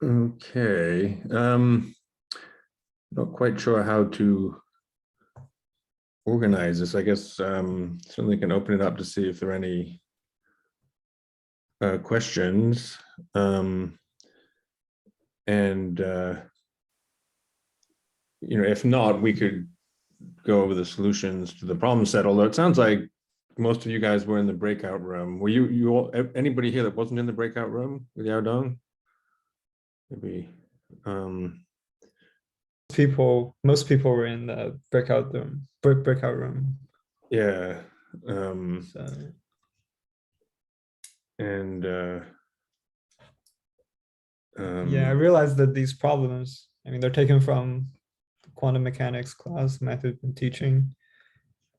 Okay. Not quite sure how to organize this. I guess certainly can open it up to see if there are any questions. If not, we could go over the solutions to the problem set. Although it sounds like most of you guys were in the breakout room. Were you all, anybody here that wasn't in the breakout room with Yaodong? Maybe. Most people were in the breakout room. Yeah. So. Yeah, I realized that these problems, I mean, they're taken from the quantum mechanics class method and teaching.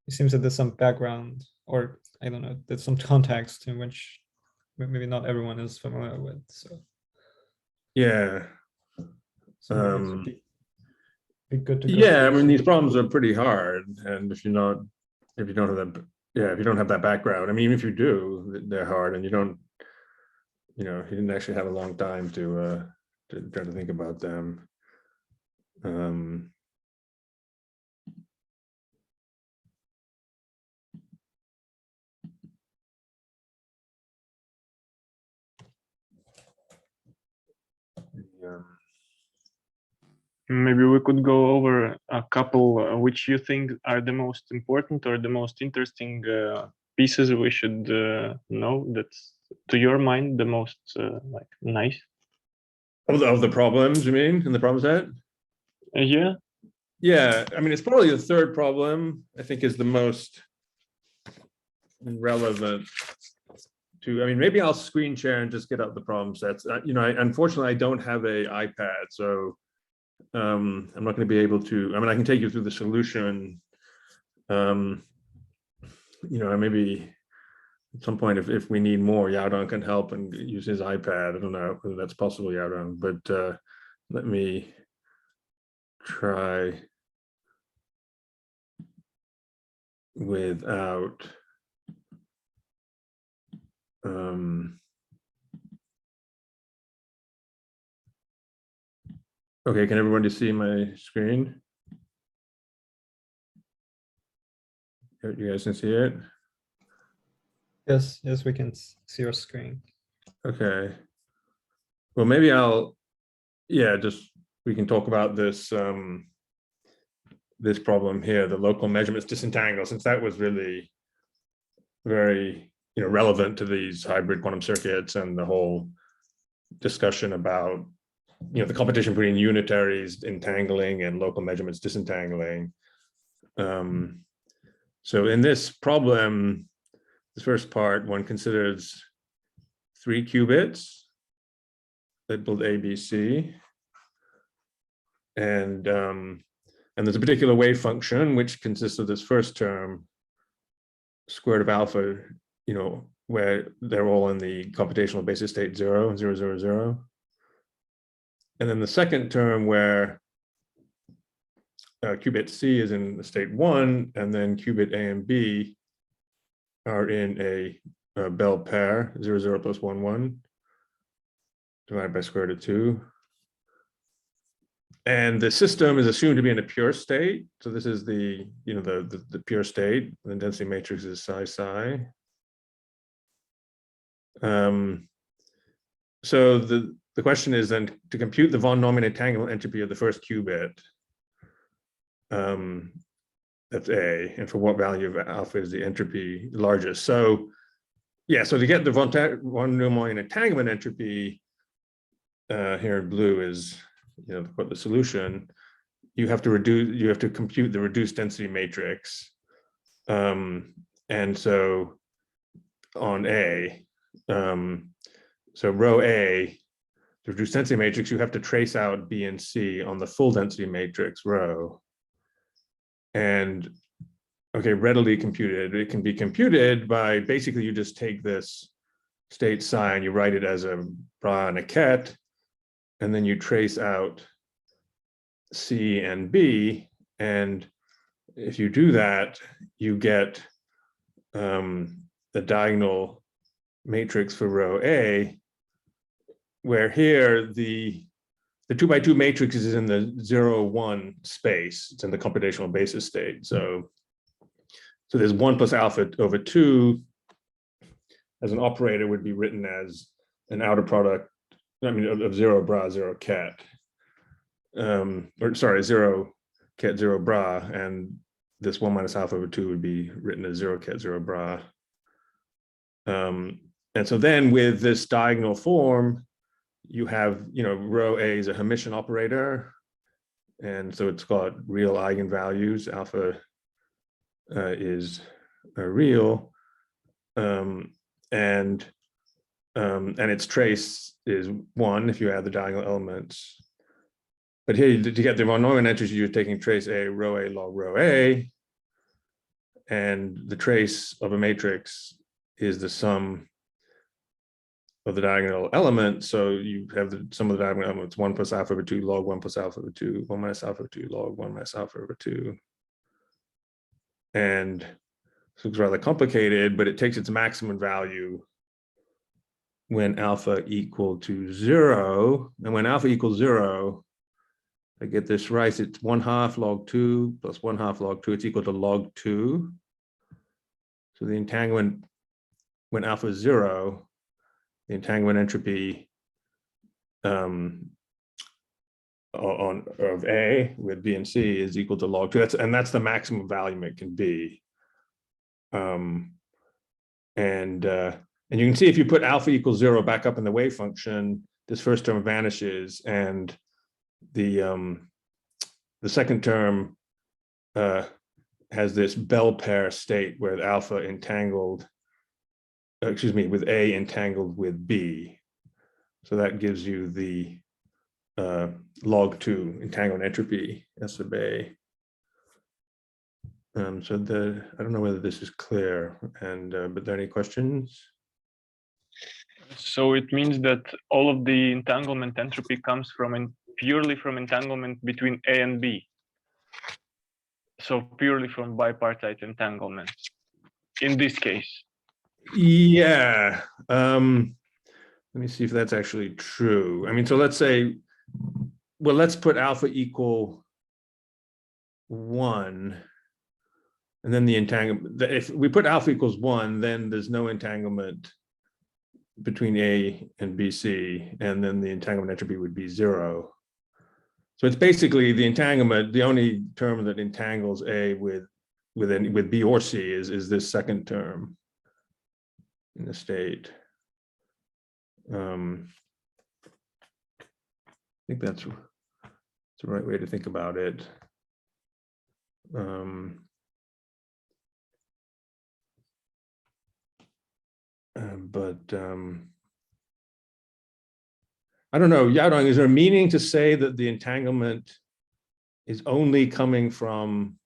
It seems that there's some background, or I don't know, there's some context in which maybe not everyone is familiar with. So yeah. So be good to go. Yeah, I mean, these problems are pretty hard, and if you don't have that background, I mean, even if you do, they're hard, and you didn't actually have a long time to try to think about them. Maybe we could go over a couple which you think are the most important or the most interesting pieces we should know, that's to your mind the most like nice. Of the problems, you mean, in the problem set? Yeah. Yeah, I mean, it's probably the third problem, I think, is the most relevant to, I mean, maybe I'll screen share and just get up the problem sets. Unfortunately, I don't have a iPad, so I'm not going to be able to, I mean, I can take you through the solution. Maybe at some point, if we need more, Yaodong can help and use his iPad. I don't know whether that's possible, Yaodong, but let me try without. Okay, can everybody see my screen? You guys can see it? Yes, we can see your screen. Okay. Well, maybe we can talk about this this problem here, the local measurements disentangle, since that was really very relevant to these hybrid quantum circuits and the whole discussion about the competition between unitaries entangling and local measurements disentangling. So in this problem, this first part, one considers 3 qubits labeled A, B, C, and there's a particular wave function which consists of this first term, square root of alpha, where they're all in the computational basis state 0, 0, 0, 0. And then the second term where qubit C is in the state 1, and then qubit A and B are in a Bell pair, 0, 0 plus 1, 1, divided by square root of 2. And the system is assumed to be in a pure state. So this is the pure state. The density matrix is psi psi. So the question is then to compute the von Neumann entanglement entropy of the first qubit. That's A, and for what value of alpha is the entropy largest? So yeah, so to get the von Neumann entanglement entropy, here in blue is what the solution. You have to compute the reduced density matrix, and so on A, so row A, the reduced density matrix, you have to trace out B and C on the full density matrix row. And okay, readily computed. It can be computed by basically you just take this state psi and you write it as a bra and a ket, and then you trace out C and B, And if you do that, you get the diagonal matrix for row A, where here the 2x2 matrix is in the 0, 1 space. It's in the computational basis state. So there's 1 plus alpha over 2 as an operator would be written as an outer product, I mean, of 0 bra, 0 ket. Or sorry, 0 ket, 0 bra. And this 1 minus alpha over 2 would be written as 0 ket, 0 bra. And so then with this diagonal form, you have, row A is a Hermitian operator. And so it's got real eigenvalues. Alpha is real. And its trace is 1 if you add the diagonal elements. But here, to get the von Neumann entries, you're taking trace A, row A log row A. And the trace of a matrix is the sum of the diagonal elements. So you have the sum of the diagonal elements, 1 plus alpha over 2 log 1 plus alpha over 2, 1 minus alpha over 2 log 1 minus alpha over 2. And so it's rather complicated, but it takes its maximum value when alpha equal to 0. And when alpha equals 0, I get this right, it's 1/2 log 2 plus 1/2 log 2, it's equal to log 2. So the entanglement, when alpha is 0, the entanglement entropy of A with B and C is equal to log 2. That's the maximum value it can be. And you can see if you put alpha equals 0 back up in the wave function, this first term vanishes, and the second term has this bell pair state where alpha entangled, with A entangled with B. So that gives you the log 2 entanglement entropy S sub A. So I don't know whether this is clear, and but are there any questions? So it means that all of the entanglement entropy comes from purely from entanglement between A and B. So purely from bipartite entanglement in this case. Yeah. Let me see if that's actually true. I mean, so let's say, well, let's put alpha equal 1. And then the entanglement, if we put alpha equals 1, then there's no entanglement between A and BC, and then the entanglement entropy would be 0. So it's basically the entanglement, the only term that entangles A with B or C is this second term in the state. I think that's the right way to think about it. I don't know, Yaodong, is there a meaning to say that the entanglement is only coming from?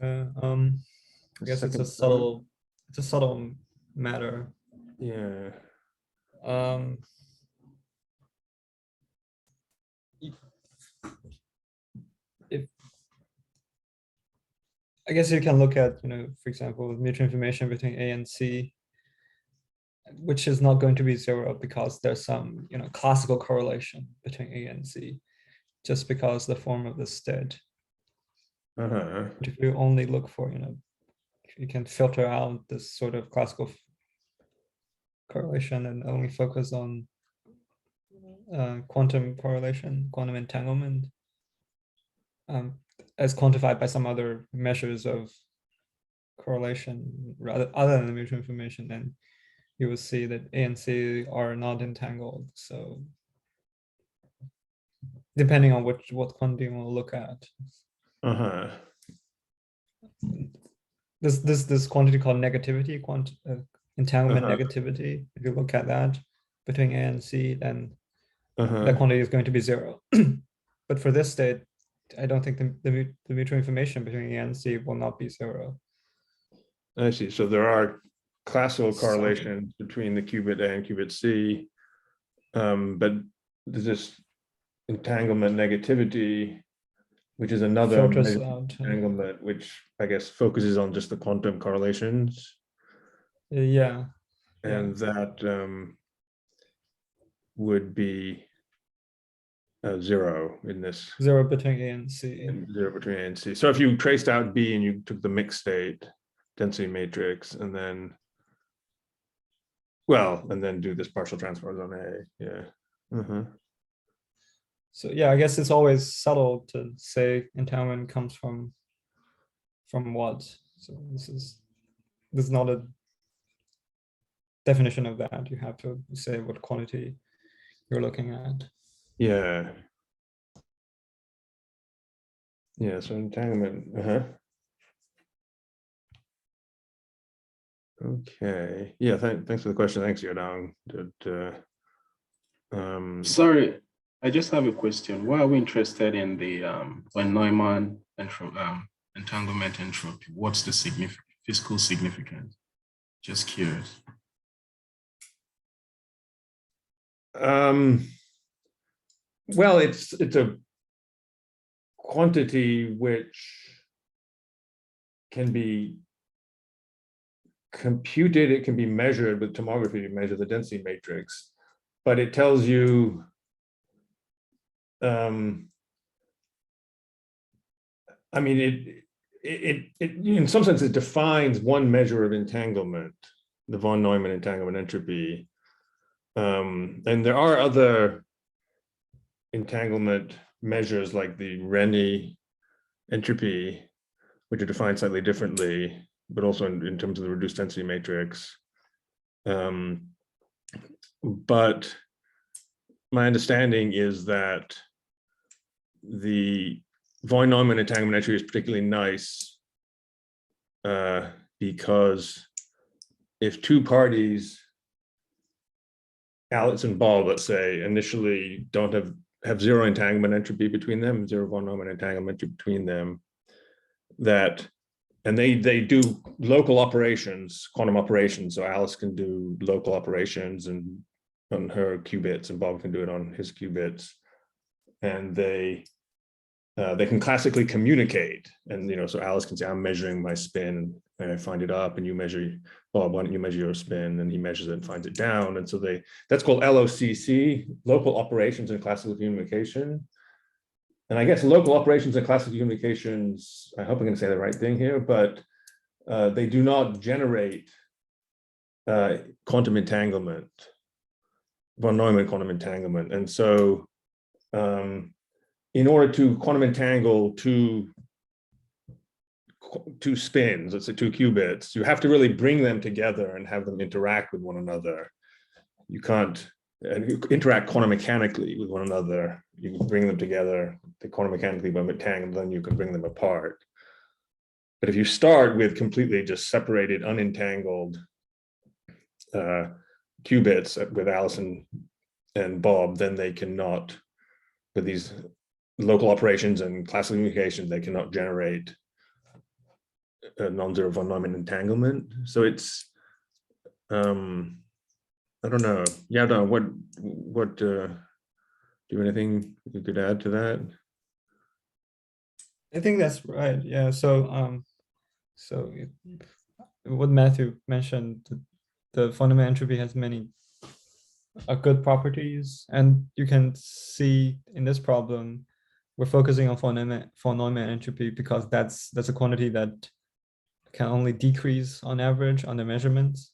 I guess it's a subtle matter. Yeah. I guess you can look at, for example, mutual information between A and C, which is not going to be 0 because there's some, classical correlation between A and C, just because the form of the state. But if you only look for, you can filter out this sort of classical correlation and only focus on quantum correlation, quantum entanglement, as quantified by some other measures of correlation other than the mutual information, then you will see that A and C are not entangled. So depending on what quantity you want to look at. This quantity called negativity, entanglement negativity. If you look at that between A and C, then that quantity is going to be 0. But for this state, I don't think the mutual information between A and C will not be 0. I see. So there are classical correlations between the qubit A and qubit C, but this entanglement negativity which is another filters measure of out. entanglement, which I guess focuses on just the quantum correlations, Yeah. and that would be 0 in this. 0 between A and C. And 0 between A and C. So if you traced out B and you took the mixed state density matrix and then, well, and then do this partial transpose on A, yeah. So yeah, I guess it's always subtle to say entanglement comes from what. So this is not a definition of that. You have to say what quantity you're looking at. Yeah. Yeah, so entanglement, Okay, yeah, thanks for the question. Thanks, Yodong. Sorry, I just have a question. Why are we interested in the von Neumann entanglement entropy? What's the physical significance? Just curious. Well, it's a quantity which can be computed, it can be measured with tomography to measure the density matrix, but it tells you I mean, it in some sense it defines one measure of entanglement, the von Neumann entanglement entropy, and there are other entanglement measures like the Renyi entropy, which are defined slightly differently, but also in terms of the reduced density matrix. But my understanding is that the von Neumann entanglement entropy is particularly nice because if two parties, Alex and Ball, let's say, initially don't have 0 entanglement entropy between them, 0 von Neumann entanglement entropy between them, and they do local operations, quantum operations. So Alice can do local operations and on her qubits, and Bob can do it on his qubits, and they can classically communicate. And so Alice can say, "I'm measuring my spin, and I find it up, and you measure, Bob, why don't you measure your spin?" And he measures it and finds it down. And so that's called LOCC, local operations in classical communication. And I guess local operations in classical communications, I hope I'm going to say the right thing here, but they do not generate quantum entanglement, von Neumann quantum entanglement. And so in order to quantum entangle two spins, let's say 2 qubits, you have to really bring them together and have them interact with one another. You can't interact quantum mechanically with one another. You can bring them together, quantum mechanically by entangled, then you can bring them apart. But if you start with completely just separated, unentangled qubits with Alice and Bob, then they cannot, with these local operations and classical communication, they cannot generate a non-zero von Neumann entanglement. So it's I don't know. Yeah, no, what do you have anything you could add to that? I think that's right. Yeah. So what Matthew mentioned, the von Neumann entropy has many good properties, and you can see in this problem we're focusing on von Neumann entropy because that's a quantity that can only decrease on average on the measurements.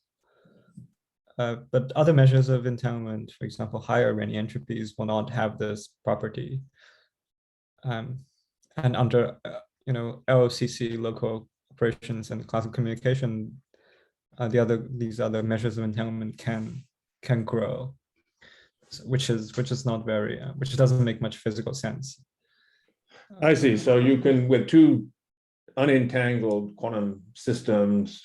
But other measures of entanglement, for example, higher Renyi entropies, will not have this property. And under LOCC, local operations and classical communication, these other measures of entanglement can grow, which doesn't make much physical sense. I see. So you can, with 2 unentangled quantum systems,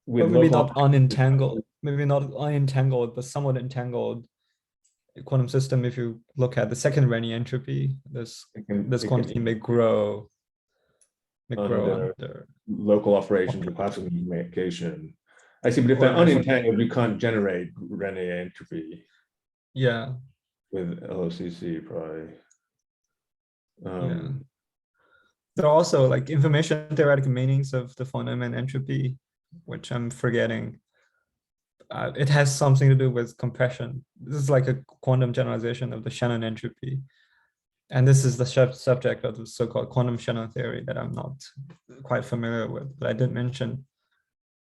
with maybe not unentangled, but somewhat entangled quantum system. If you look at the second Renyi entropy, this quantity may grow under local operations or classical communication. I see, but if they're unentangled, you can't generate Renyi entropy. Yeah. With LOCC, probably. there are also like information theoretic meanings of the von Neumann entropy, which I'm forgetting. It has something to do with compression. This is like a quantum generalization of the Shannon entropy. And this is the subject of the so-called quantum Shannon theory that I'm not quite familiar with, but I did mention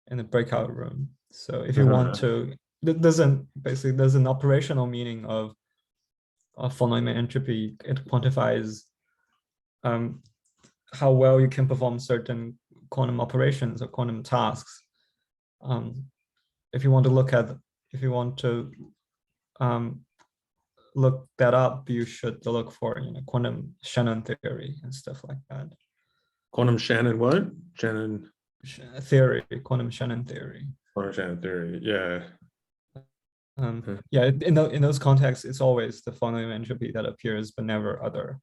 in the breakout room. So if you want to, there's an operational meaning of von Neumann entropy. It quantifies how well you can perform certain quantum operations or quantum tasks. If you want to look that up, you should look for quantum Shannon theory and stuff like that. Quantum Shannon what? Shannon theory, quantum Shannon theory. Quantum Shannon theory, yeah. Yeah, in those contexts, it's always the von Neumann entropy that appears, but never other,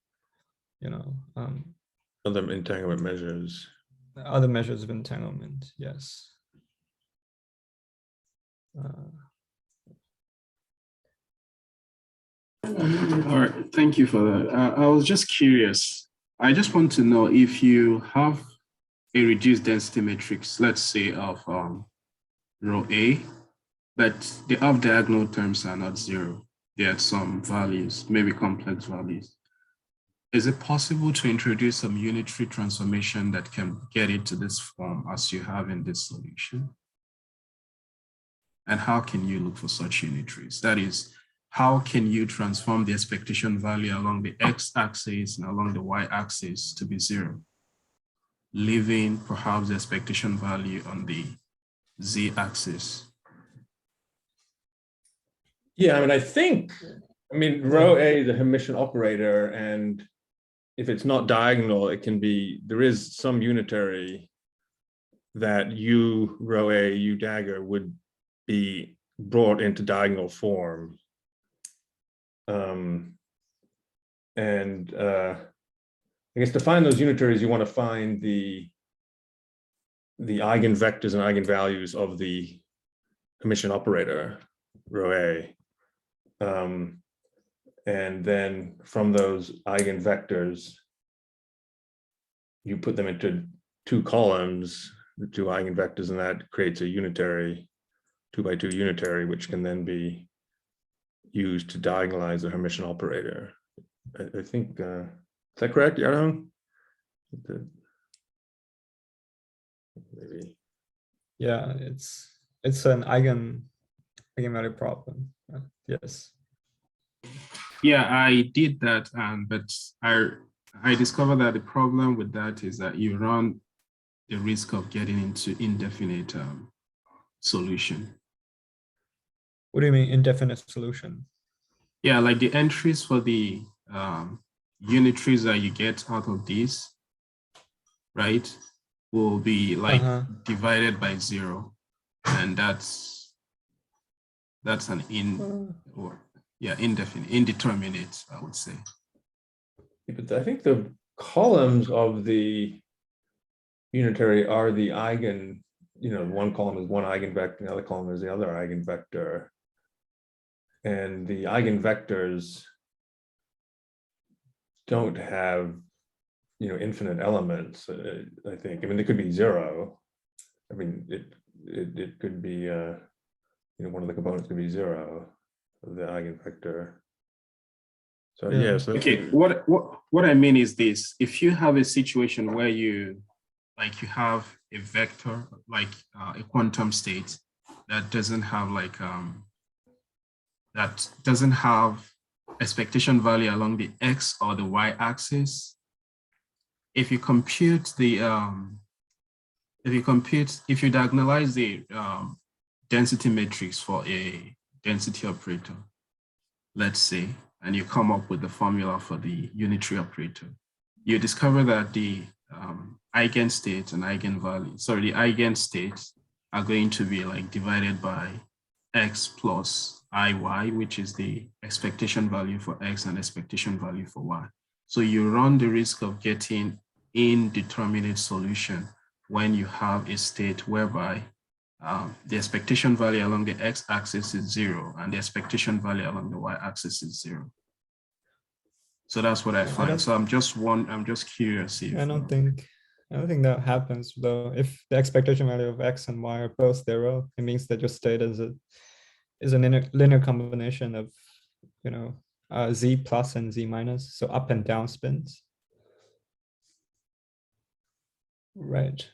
other entanglement measures. Other measures of entanglement, yes. All right, thank you for that. I was just curious. I just want to know if you have a reduced density matrix, let's say of row A, but the off diagonal terms are not zero. They are some values, maybe complex values. Is it possible to introduce some unitary transformation that can get it to this form as you have in this solution? And how can you look for such unitaries? That is, how can you transform the expectation value along the x-axis and along the y-axis to be zero, leaving perhaps the expectation value on the z-axis? Yeah, I mean, row A is a Hermitian operator, and if it's not diagonal, there is some unitary that U row A, U dagger would be brought into diagonal form. I guess to find those unitaries, you want to find the eigenvectors and eigenvalues of the Hermitian operator, row A. And then from those eigenvectors, you put them into two columns, the two eigenvectors, and that creates a unitary, 2x2 unitary, which can then be used to diagonalize the Hermitian operator. I think, is that correct, Yarong? Maybe. Yeah, it's an eigenvalue problem. Yes. Yeah, I did that, but I discovered that the problem with that is that you run the risk of getting into indefinite solution. What do you mean indefinite solution? Yeah, like the entries for the unitaries that you get out of these, right, will be like divided by zero, and that's an indeterminate, I would say. But I think the columns of the unitary are the eigen, one column is one eigenvector, the other column is the other eigenvector. And the eigenvectors don't have, infinite elements, I think. I mean, they could be zero. I mean, it could be, one of the components could be zero of the eigenvector. So yeah. So okay, what I mean is this: if you have a situation where you have a vector, like a quantum state that doesn't have expectation value along the x or the y axis, if you diagonalize the density matrix for a density operator, let's say, and you come up with the formula for the unitary operator, you discover that the eigenstate and eigenvalue, the eigenstates are going to be divided by x plus iy, which is the expectation value for x and expectation value for y. So you run the risk of getting indeterminate solution when you have a state whereby the expectation value along the x-axis is zero and the expectation value along the y-axis is zero. So that's what I find. So I'm just curious if I don't think that happens though. If the expectation value of x and y are both 0, it means that your state is a linear combination of, you know, z plus and z minus, so up and down spins. Right.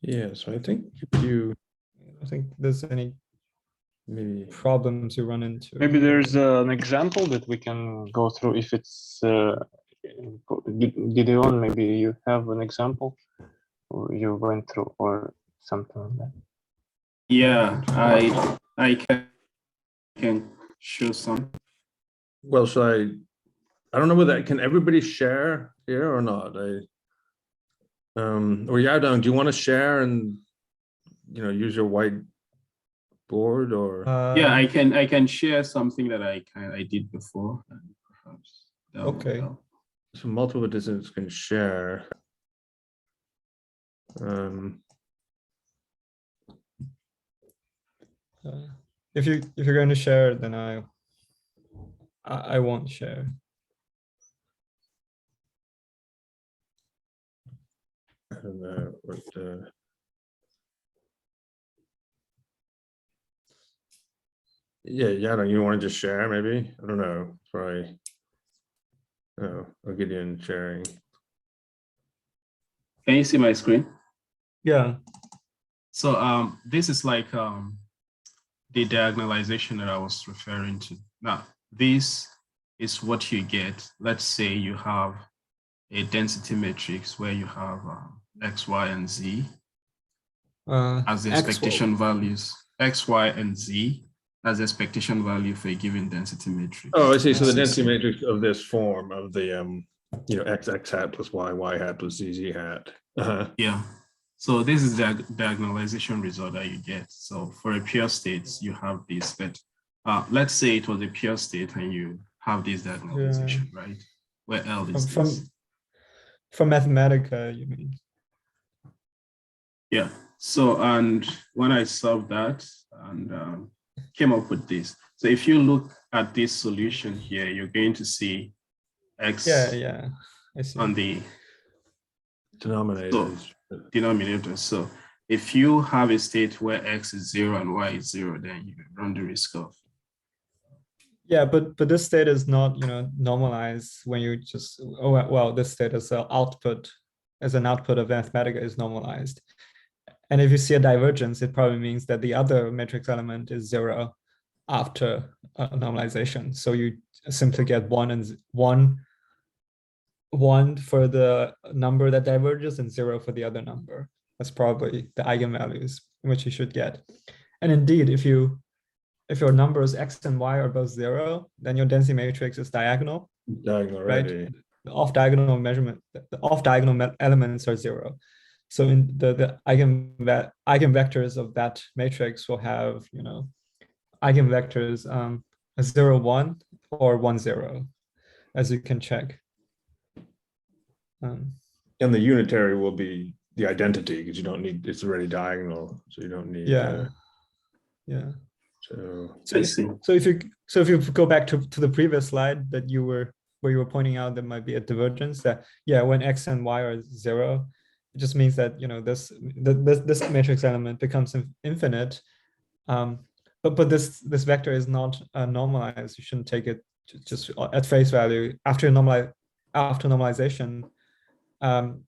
Yeah, so I think if you I don't think there's any maybe problems you run into. Maybe there's an example that we can go through if it's Gideon, maybe you have an example or you went through or something like that. Yeah, I can show some. well, so I don't know whether can everybody share here or not. Or Yadong, do you want to share and use your whiteboard or Yeah, I can share something that I did before, and perhaps that would Okay. help. so multiple participants can share. If you're going to share, then I won't share. I don't know what yeah, Yadong, you want to just share maybe? I don't know. Probably. Oh, I'll get in sharing. Can you see my screen? Yeah. So this is like the diagonalization that I was referring to. Now, this is what you get. Let's say you have a density matrix where you have x, y, and z as the expectation values, x, y, and z as the expectation value for a given density matrix. Oh, I see. So the density matrix of this form of the x hat plus y hat plus z hat. Yeah. So this is the diagonalization result that you get. So for a pure state, you have this, but let's say it was a pure state and you have this diagonalization, right? Where L is this. From Mathematica, you mean? Yeah. So, and when I solved that and came up with this. So if you look at this solution here, you're going to see x yeah, I see. on the denominator. So if you have a state where x is 0 and y is 0, then you run the risk of. Yeah, but this state is not, normalized when you just, this state is an output of Mathematica is normalized. And if you see a divergence, it probably means that the other matrix element is 0 after normalization. So you simply get 1 for the number that diverges and 0 for the other number. That's probably the eigenvalues which you should get. And indeed, if your numbers x and y are both 0, then your density matrix is diagonal. Diagonal, right? already. The off-diagonal elements are 0. So in the eigenvectors of that matrix will have, eigenvectors 0, 1 or 1, 0, as you can check. And the unitary will be the identity because you don't need, it's already diagonal, so you don't need. Yeah. So if you go back to the previous slide that where you were pointing out there might be a divergence, that when x and y are 0, it just means that this matrix element becomes infinite. But this vector is not normalized. You shouldn't take it just at face value. After normalization,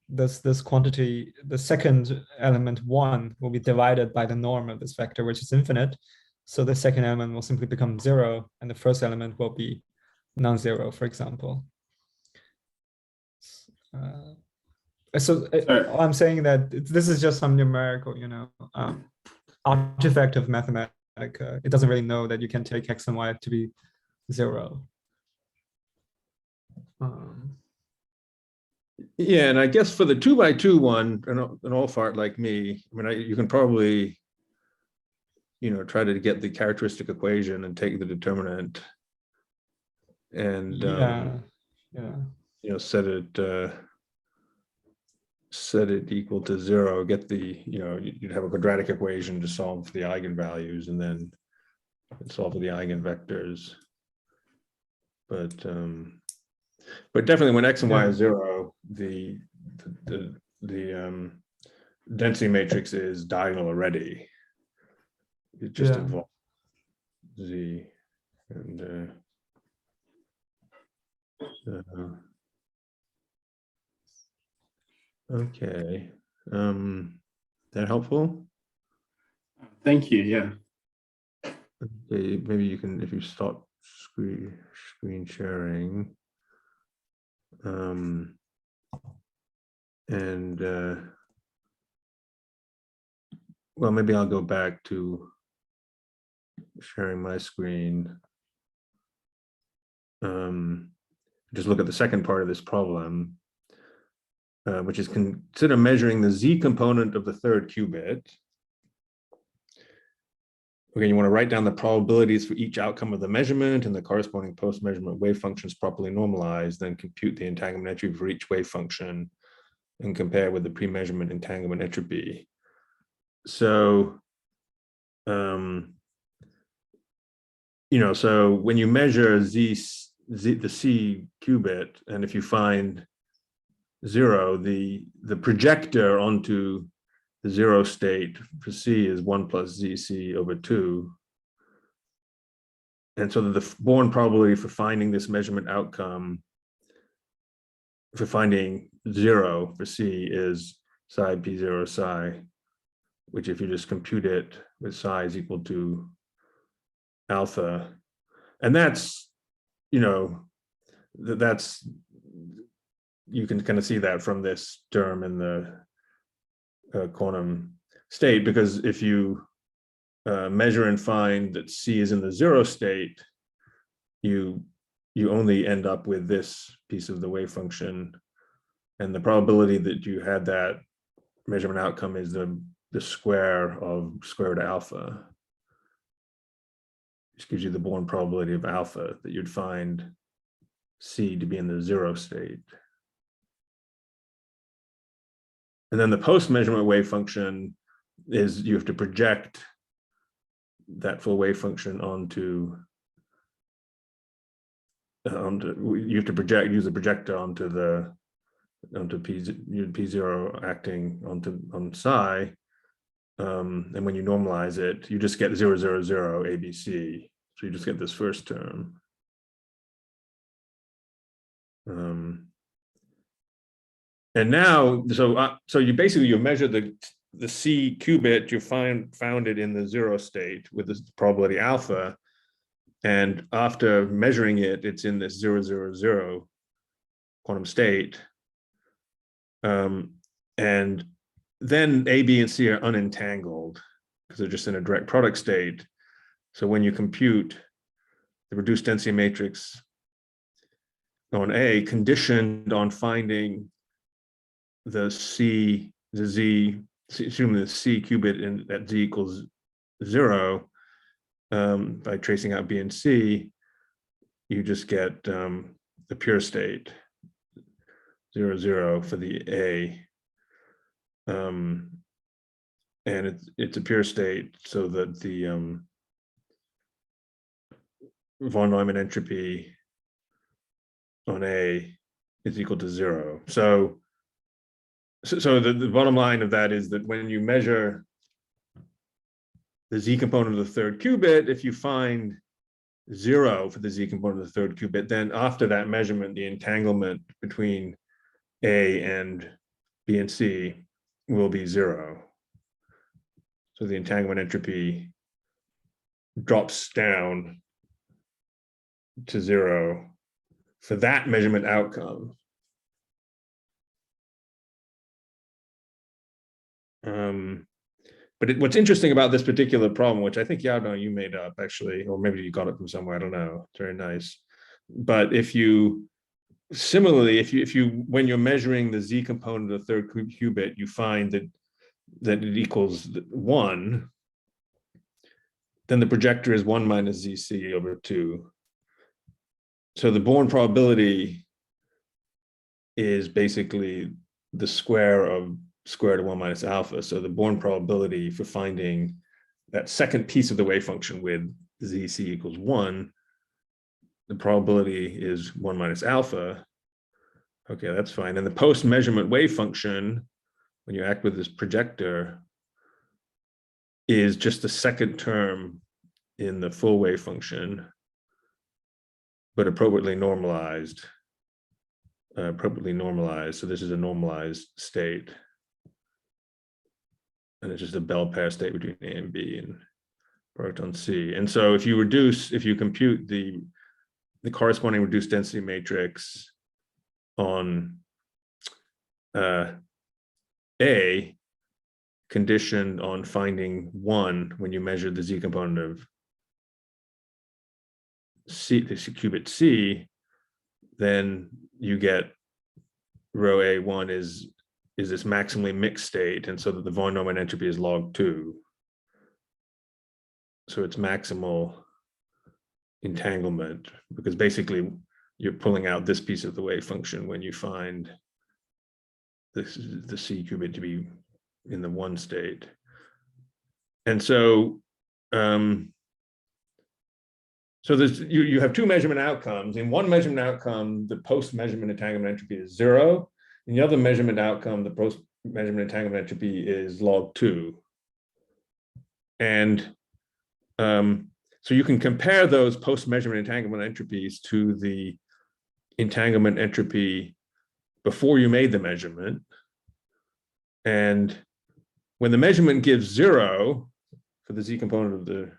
this quantity, the second element 1 will be divided by the norm of this vector, which is infinite. So the second element will simply become 0, and the first element will be non-zero, for example. So I'm saying that this is just some numerical, artifact of Mathematica. It doesn't really know that you can take x and y to be 0. Yeah, and I guess for the 2x2 one, an all fart like me, I mean, you can probably, try to get the characteristic equation and take the determinant, and set it equal to 0. Get the, you'd have a quadratic equation to solve for the eigenvalues, and then solve for the eigenvectors. but definitely when X and Y Yeah. are 0, the density matrix is diagonal already. It just Yeah. involves Z and okay. That helpful? Thank you. Yeah. Okay, maybe you can, if you stop screen sharing. And well, maybe I'll go back to sharing my screen. Just look at the second part of this problem, which is consider measuring the Z component of the third qubit. Okay, you want to write down the probabilities for each outcome of the measurement and the corresponding post-measurement wave functions properly normalized, then compute the entanglement entropy for each wave function and compare with the pre-measurement entanglement entropy. So, so when you measure the C qubit, and if you find 0, the projector onto the 0 state for C is 1 plus ZC over 2. And so the Born probability for finding this measurement outcome, for finding 0 for C, is psi P0 psi, which if you just compute it with psi is equal to alpha. And that's, that's, you can kind of see that from this term in the quantum state, because if you measure and find that C is in the 0 state, you only end up with this piece of the wave function, and the probability that you had that measurement outcome is the square of square root of alpha. This gives you the Born probability of alpha, that you'd find C to be in the 0 state. And then the post-measurement wave function is you have to project that full wave function onto you have to use the projector onto P0 acting on psi. And when you normalize it, you just get 0, 0, 0 ABC. So you just get this first term. And now, so you basically, you measure the C qubit, you found it in the 0 state with this probability alpha. And after measuring it, it's in this 0, 0, 0 quantum state. And then A, B, and C are unentangled because they're just in a direct product state. So when you compute the reduced density matrix on A, conditioned on finding the Z, assuming the C qubit at Z equals 0, by tracing out B and C, you just get the pure state, 0, 0 for the A. And it's a pure state so that the von Neumann entropy on A is equal to 0. So the bottom line of that is that when you measure the Z component of the third qubit, if you find 0 for the Z component of the third qubit, then after that measurement, the entanglement between A and B and C will be 0. So the entanglement entropy drops down to 0 for that measurement outcome. But what's interesting about this particular problem, which I think Yadno you made up actually, or maybe you got it from somewhere, I don't know. It's very nice. But if you similarly, if you when you're measuring the Z component of the third qubit, you find that it equals 1, then the projector is 1 minus ZC over 2. So the Born probability is basically the square of square root of 1 minus alpha. So the Born probability for finding that second piece of the wave function with ZC equals 1 the probability is 1 minus alpha. Okay, that's fine. And the post-measurement wave function, when you act with this projector, is just the second term in the full wave function, but appropriately normalized. So this is a normalized state. And it's just a bell pair state between A and B and product on C. And so if you compute the corresponding reduced density matrix on A, conditioned on finding 1 when you measure the Z component of C, the qubit C, then you get rho A1 is this maximally mixed state, and so that the von Neumann entropy is log 2. So it's maximal entanglement, because basically you're pulling out this piece of the wave function when you find this, the C qubit to be in the 1 state. And so so there's you have 2 measurement outcomes. In one measurement outcome, the post-measurement entanglement entropy is 0. In the other measurement outcome, the post-measurement entanglement entropy is log 2. And so you can compare those post-measurement entanglement entropies to the entanglement entropy before you made the measurement. And when the measurement gives 0 for the Z component of the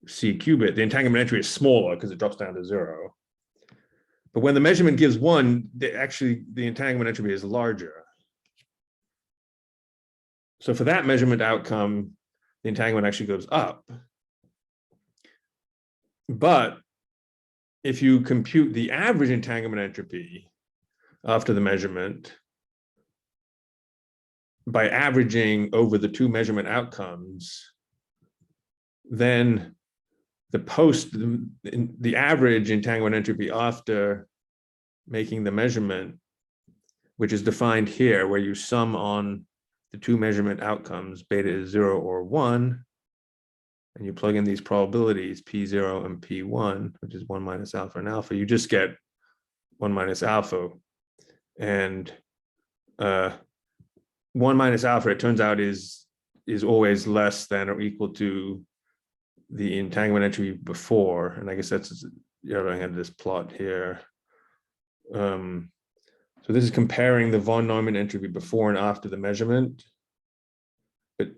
C qubit, the entanglement entropy is smaller because it drops down to 0. But when the measurement gives 1, the entanglement entropy is larger. So for that measurement outcome, the entanglement actually goes up. But if you compute the average entanglement entropy after the measurement by averaging over the 2 measurement outcomes, then the average entanglement entropy after making the measurement, which is defined here, where you sum on the 2 measurement outcomes, beta is 0 or 1, and you plug in these probabilities, P0 and P1, which is 1 minus alpha and alpha, you just get 1 minus alpha. And 1 minus alpha, it turns out, is always less than or equal to the entanglement entropy before. And I guess that's, I had this plot here. So this is comparing the von Neumann entropy before and after the measurement. But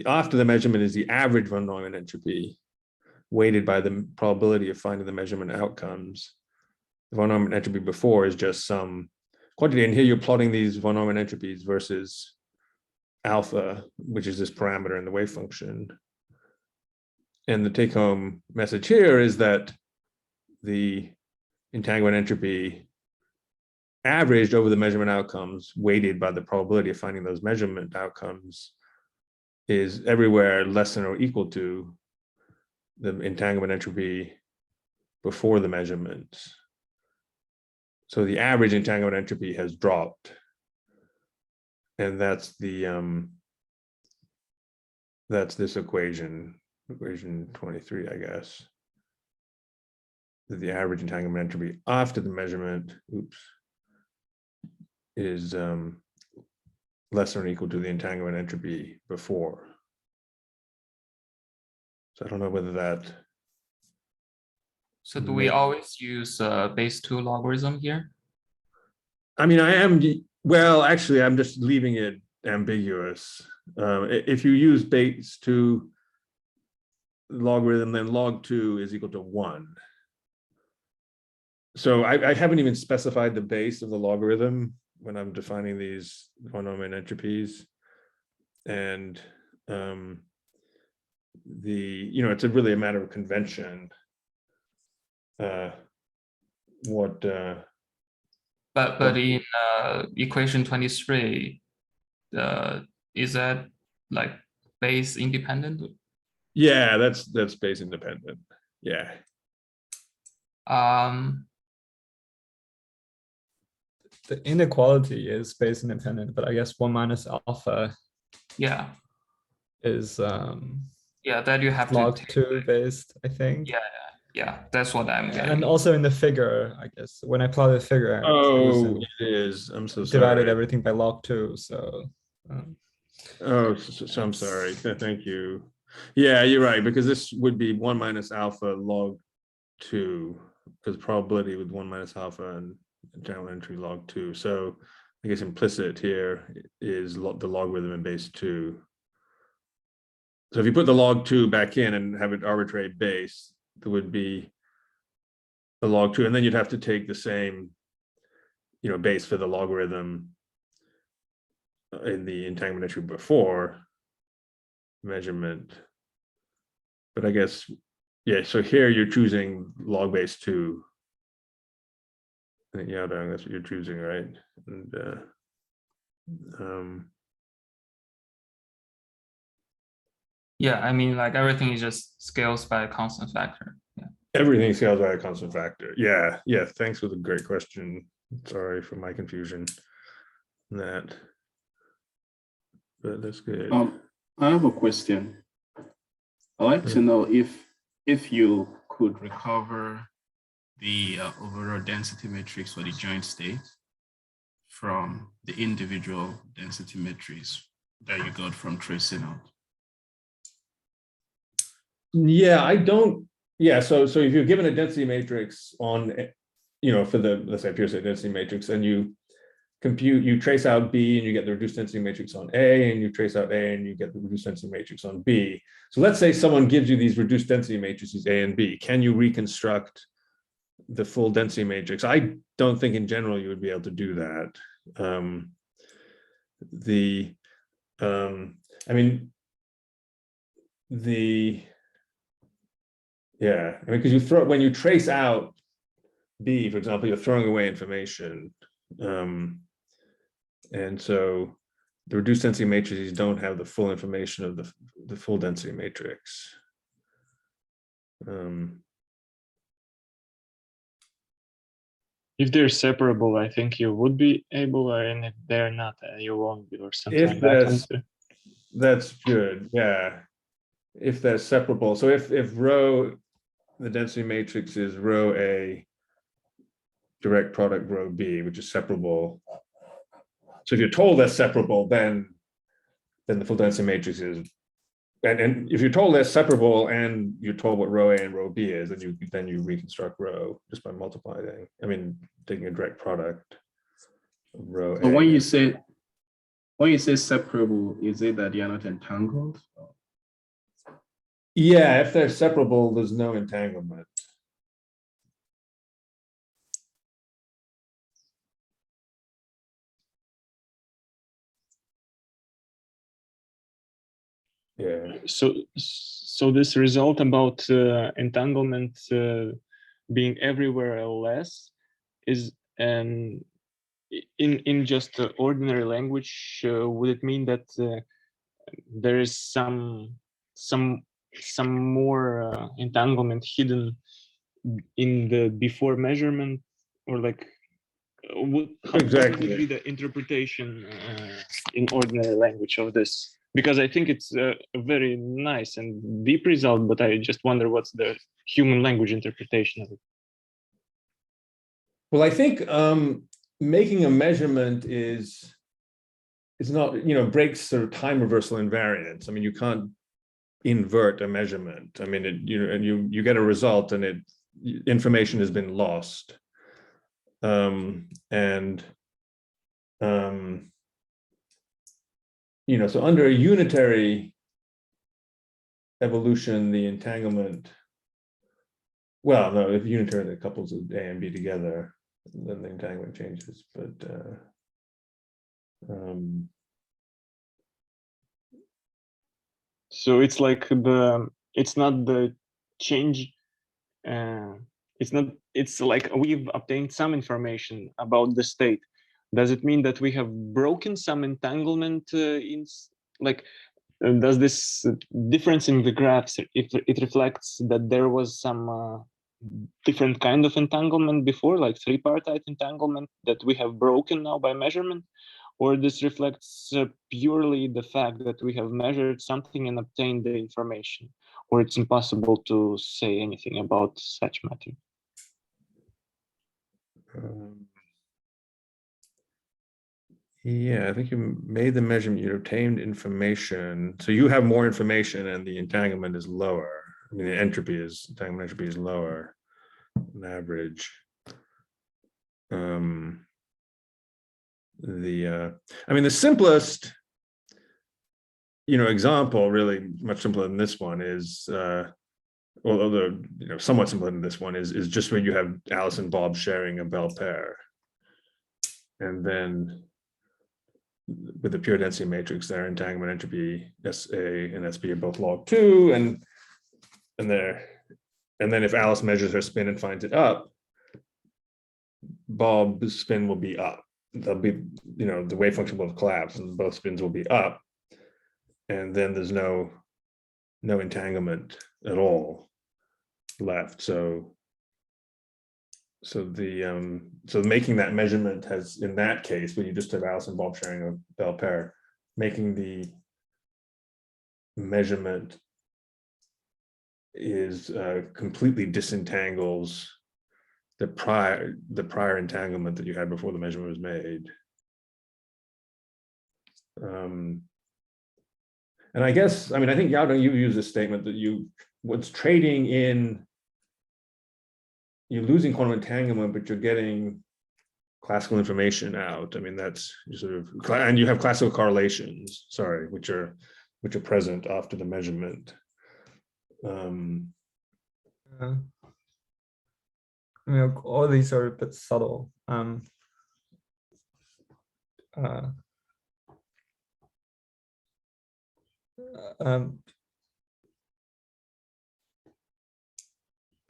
after the measurement is the average von Neumann entropy, weighted by the probability of finding the measurement outcomes. The von Neumann entropy before is just some quantity. And here you're plotting these von Neumann entropies versus alpha, which is this parameter in the wave function. And the take-home message here is that the entanglement entropy averaged over the measurement outcomes, weighted by the probability of finding those measurement outcomes, is everywhere less than or equal to the entanglement entropy before the measurements. So the average entanglement entropy has dropped. And that's this equation 23, I guess. The average entanglement entropy after the measurement, is less than or equal to the entanglement entropy before. So I don't know whether that. So do we always use base 2 logarithm here? I mean, well, actually, I'm just leaving it ambiguous. If you use base 2 logarithm, then log 2 is equal to 1. So I haven't even specified the base of the logarithm when I'm defining these von Neumann entropies. And it's really a matter of convention. But in equation 23, is that like base independent? Yeah, that's base independent. Yeah. The inequality is space independent, but I guess 1 minus alpha. Yeah. Is that you have log to 2 based, I think. Yeah. Yeah, that's what I'm getting. And also in the figure, I guess, when I plotted the figure, it was Oh, it is. I'm so divided sorry. everything by log 2. So Oh, so I'm sorry. Thank you. Yeah, you're right, because this would be 1 minus alpha log 2, because probability with 1 minus alpha and general entry log 2. So I guess implicit here is the logarithm in base 2. So if you put the log 2 back in and have it arbitrary base, there would be the log 2, and then you'd have to take the same, base for the logarithm in the entanglement entry before measurement. But I guess, yeah, so here you're choosing log base 2. Yeah, that's what you're choosing, right? And Yeah, I mean, like everything is just scales by a constant factor. Yeah. Everything scales by a constant factor. Yeah, yeah. Thanks for the great question. Sorry for my confusion on that. But that's good. I have a question. I'd like to know if you could recover the overall density matrix for the joint state from the individual density matrix that you got from tracing out. Yeah, I don't. Yeah, so if you're given a density matrix on, for the, let's say, pure state density matrix, and you trace out B and you get the reduced density matrix on A, and you trace out A and you get the reduced density matrix on B. So let's say someone gives you these reduced density matrices A and B. Can you reconstruct the full density matrix? I don't think in general you would be able to do that. Because when you trace out B, for example, you're throwing away information. And so the reduced density matrices don't have the full information of the full density matrix. If they're separable, I think you would be able, and if they're not, you won't be, or something like that. That's good, yeah. If they're separable. So if rho, the density matrix is rho A direct product rho B, which is separable. So if you're told that's separable, then the full density matrix is, and if you're told that's separable and you're told what rho A and rho B is, then you reconstruct rho just by multiplying. I mean, taking a direct product of rho A. But when you say separable, is it that you're not entangled? Yeah, if they're separable, there's no entanglement. Yeah. So this result about entanglement being everywhere less is in just ordinary language. Would it mean that there is some more entanglement hidden in the before measurement, or like what would be the interpretation in ordinary language of this? Because I think it's a very nice and deep result, but I just wonder what's the human language interpretation of it. Well, I think making a measurement is not, breaks sort of time reversal invariance. I mean, you can't invert a measurement. I mean, and you get a result and information has been lost. So under a unitary evolution, the entanglement, well, no, if unitary that couples A and B together, then the entanglement changes. But so it's like it's not the change. It's like we've obtained some information about the state. Does it mean that we have broken some entanglement does this difference in the graphs, it reflects that there was some different kind of entanglement before, like tripartite entanglement that we have broken now by measurement? Or this reflects purely the fact that we have measured something and obtained the information? or it's impossible to say anything about such matter? Yeah, I think you made the measurement, you obtained information. So you have more information and the entanglement is lower. I mean, the entanglement entropy is lower on average. I mean, the simplest, example, really much simpler than this one is, although somewhat simpler than this one is just when you have Alice and Bob sharing a Bell pair, and then with the pure density matrix, their entanglement entropy SA and SB are both log 2, and then if Alice measures her spin and finds it up, Bob's spin will be up. They'll be, the wave function will have collapsed, and both spins will be up, and then there's no entanglement at all left. So making that measurement has, in that case, when you just have Alice and Bob sharing a Bell pair, making the measurement is completely disentangles the prior entanglement that you had before the measurement was made. And I guess, I think, Yao, you use this statement that what's trading in, you're losing quantum entanglement, but you're getting classical information out. I mean, that's sort of, and you have classical correlations, sorry, which are present after the measurement. All these are a bit subtle.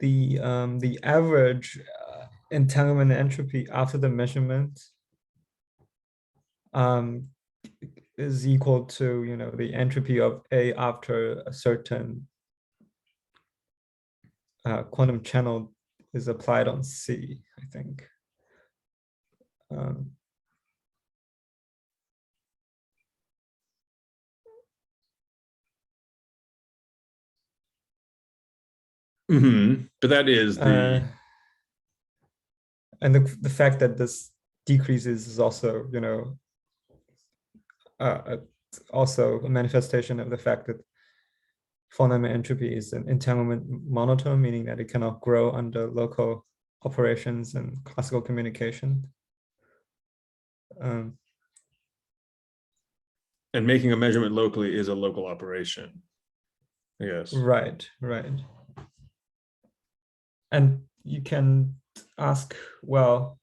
The average entanglement entropy after the measurement is equal to the entropy of A after a certain quantum channel is applied on C, I think. But that is the and the fact that this decreases is also also a manifestation of the fact that Von-Neumann entropy is an entanglement monotone, meaning that it cannot grow under local operations and classical communication. And making a measurement locally is a local operation. Yes. Right. And you can ask, well,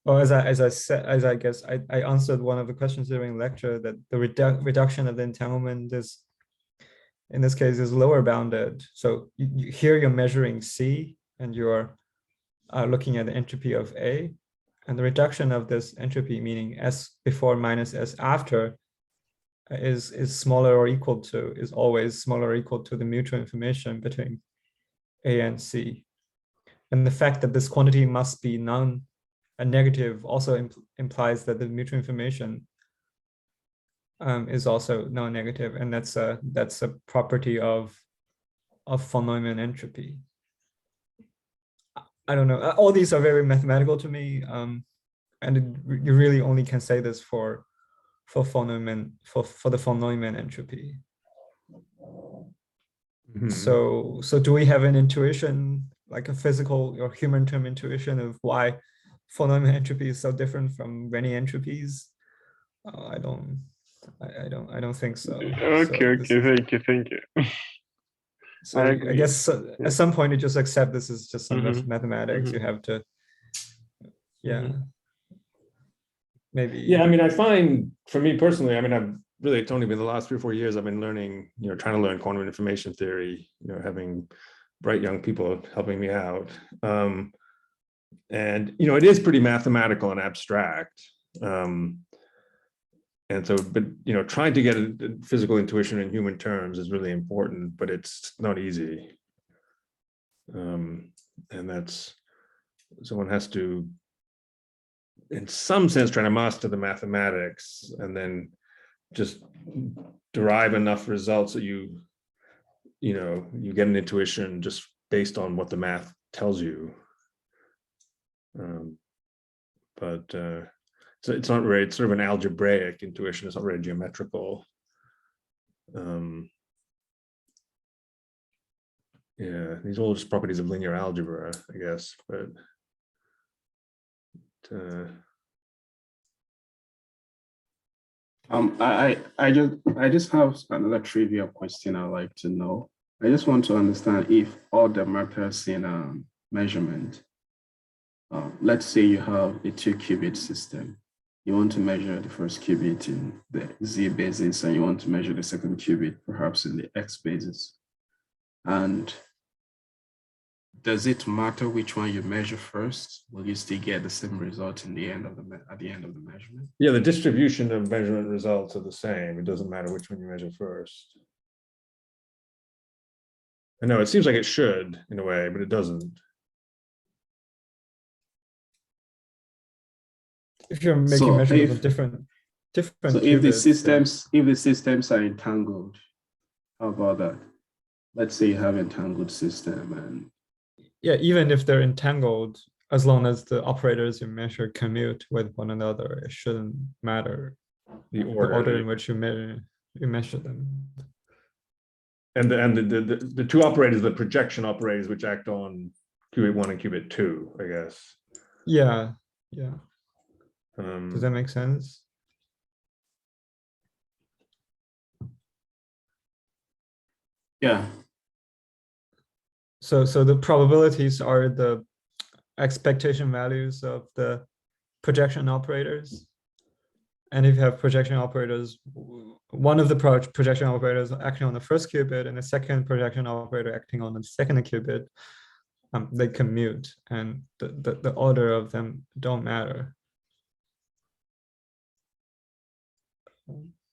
as I guess I answered one of the questions during lecture, that the reduction of the entanglement is, in this case, is lower bounded. So here you're measuring C and you're looking at the entropy of A, and the reduction of this entropy, meaning S before minus S after, is smaller or equal to, is always smaller or equal to the mutual information between A and C. And the fact that this quantity must be non-negative also implies that the mutual information is also non-negative, and that's a property of von Neumann entropy. I don't know. All these are very mathematical to me, and you really only can say this for von Neumann, for the von Neumann entropy. So do we have an intuition, like a physical or human term intuition of why von Neumann entropy is so different from many entropies? I don't think so. Okay, thank you. So I guess at some point you just accept this is just some mathematics. You have to, maybe. Yeah, I find, for me personally, I've really, it's only been the last 3 or 4 years I've been learning, trying to learn quantum information theory, having bright young people helping me out. And, it is pretty mathematical and abstract. And so, but, trying to get a physical intuition in human terms is really important, but it's not easy. And that's, someone has to, in some sense, try to master the mathematics and then just derive enough results that you you get an intuition just based on what the math tells you. But so it's not really, it's sort of an algebraic intuition. It's not very geometrical. Yeah, these are all just properties of linear algebra, I guess, but I just have another trivia question I'd like to know. I just want to understand if all the methods in measurement, let's say you have a 2-qubit system. You want to measure the first qubit in the Z basis, and you want to measure the second qubit perhaps in the X basis. And does it matter which one you measure first? Will you still get the same result in the end of at the end of the measurement? yeah, the distribution of measurement results are the same. It doesn't matter which one you measure first. I know it seems like it should in a way, but it doesn't. If you're making measurements of different so qubits, if the systems are entangled, how about that? Let's say you have an entangled system, and yeah, even if they're entangled, as long as the operators you measure commute with one another, it shouldn't matter The the order order in which you measure them. and the two operators, the projection operators, which act on qubit 1 and qubit 2, I guess. Yeah. Does that make sense? yeah. So the probabilities are the expectation values of the projection operators. And if you have projection operators, one of the projection operators acting on the first qubit and the second projection operator acting on the second qubit, they commute, and the order of them don't matter.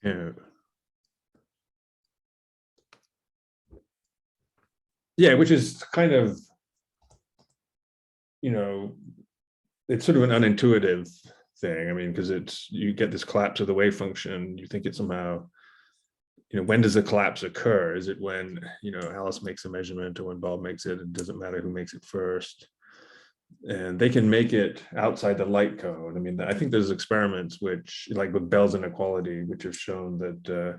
Yeah. Yeah, which is kind of, it's sort of an unintuitive thing. I mean, because you get this collapse of the wave function. You think it somehow, when does the collapse occur? Is it when, Alice makes a measurement, or when Bob makes it? It doesn't matter who makes it first. And they can make it outside the light cone. I mean, I think there's experiments which, like with Bell's inequality, which have shown that,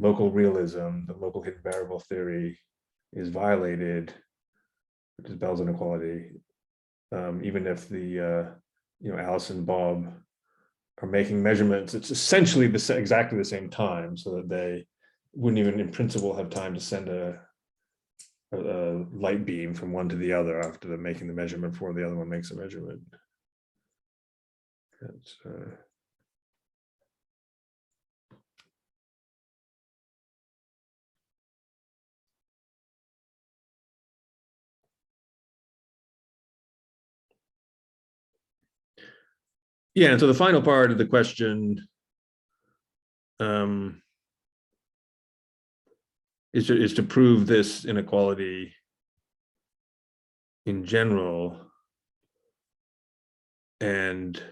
local realism, the local hidden variable theory, is violated, which is Bell's inequality, even if the Alice and Bob are making measurements. It's essentially exactly the same time, so that they wouldn't even in principle have time to send a light beam from one to the other after making the measurement before the other one makes a measurement. That's, yeah, and so the final part of the question is to prove this inequality in general, and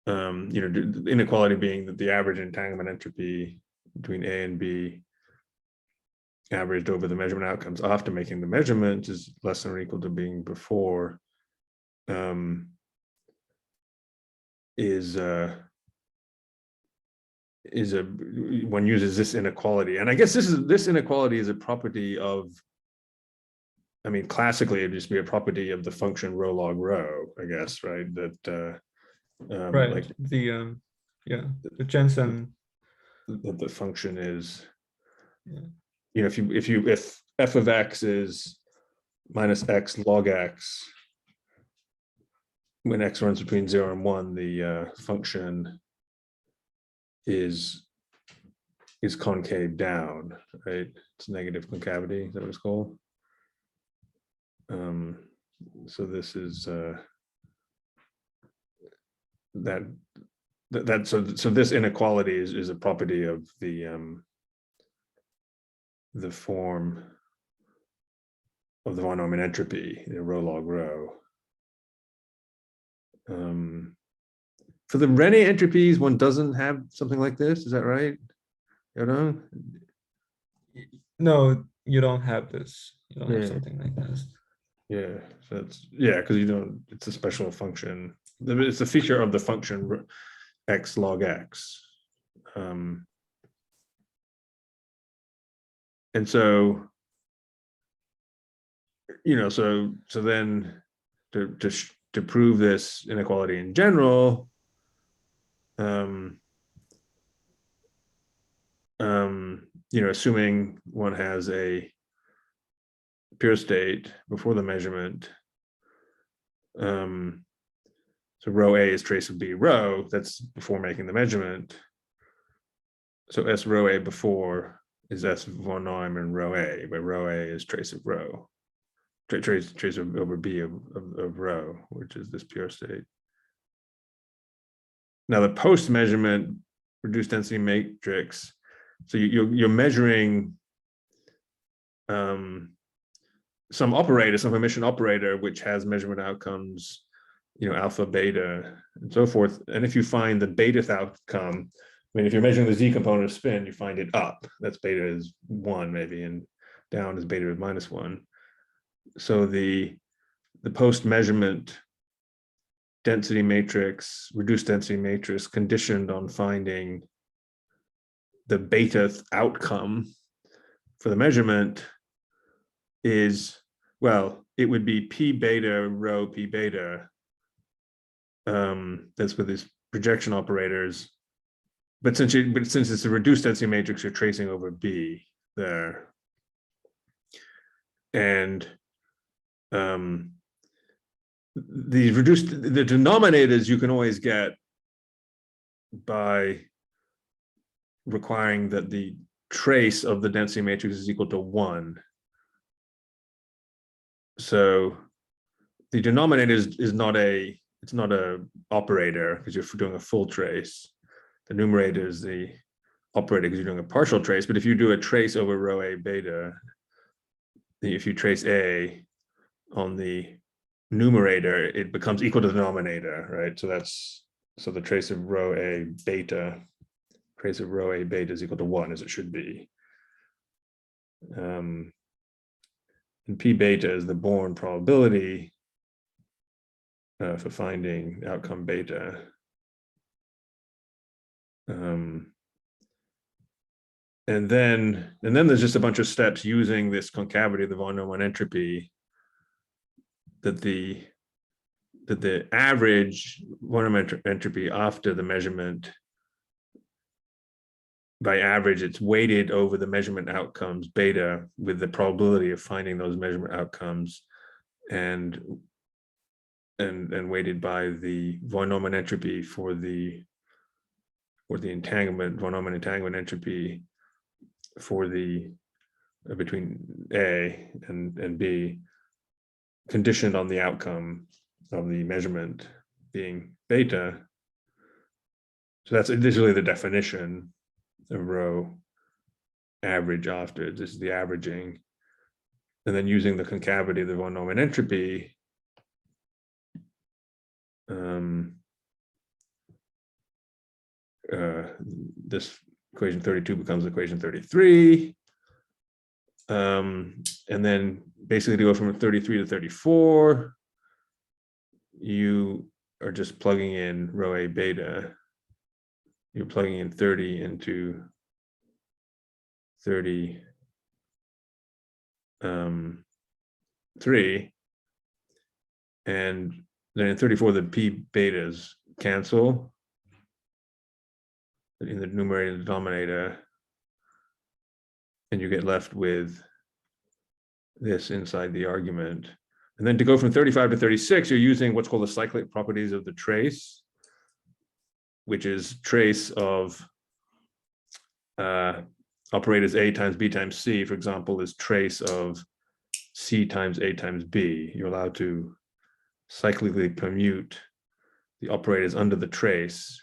the inequality being that the average entanglement entropy between A and B averaged over the measurement outcomes after making the measurement is less than or equal to being before, one uses this inequality. And I guess this inequality is a property of, I mean, classically it'd just be a property of the function rho log rho, I guess, right? That Right, like the Jensen, that the function is, yeah. if f of x is minus x log x, when x runs between 0 and 1, the function is concave down, right? It's negative concavity, is that what it's called? So this is so this inequality is a property of the form of the von Neumann entropy, rho log rho. for the Rene entropies, one doesn't have something like this. Is that right? You know? No, you don't have this. You don't have Yeah. something like this. Yeah, so it's because you don't. It's a special function. It's a feature of the function x log x. And so, so then to prove this inequality in general, assuming one has a pure state before the measurement, so rho A is trace of B rho, that's before making the measurement. So S rho A before is S von Neumann rho A, where rho A is trace of rho, trace of over B of rho, which is this pure state. Now the post measurement reduced density matrix, so you're measuring some operator, some emission operator, which has measurement outcomes, alpha, beta, and so forth. And if you find the beta outcome, I mean, if you're measuring the z component of spin, you find it up. That's beta is 1 maybe, and down is beta is -1. So the post-measurement density matrix, reduced density matrix, conditioned on finding the beta outcome for the measurement is, well, it would be p beta rho p beta. That's with these projection operators. But since it's a reduced density matrix, you're tracing over B there. And the denominators you can always get by requiring that the trace of the density matrix is equal to 1. So the denominator is not a operator because you're doing a full trace. The numerator is the operator because you're doing a partial trace. But if you do a trace over rho A beta, if you trace A on the numerator, it becomes equal to the denominator, right? So the trace of rho A beta is equal to 1, as it should be. And P beta is the Born probability for finding outcome beta. And then there's just a bunch of steps using this concavity of the von Neumann entropy that the average von Neumann entropy after the measurement, by average, it's weighted over the measurement outcomes beta with the probability of finding those measurement outcomes, and weighted by the von Neumann entropy for the entanglement, von Neumann entanglement entropy for the between A and B, conditioned on the outcome of the measurement being beta. So that's initially the definition of rho average after. This is the averaging. And then using the concavity of the von Neumann entropy, this equation 32 becomes equation 33. And then basically to go from 33 to 34, you are just plugging in rho A beta. You're plugging in 30 into 33. And then in 34, the P betas cancel in the numerator and the denominator. And you get left with this inside the argument. And then to go from 35 to 36, you're using what's called the cyclic properties of the trace, which is trace of operators A times B times C, for example, is trace of C times A times B. You're allowed to cyclically permute the operators under the trace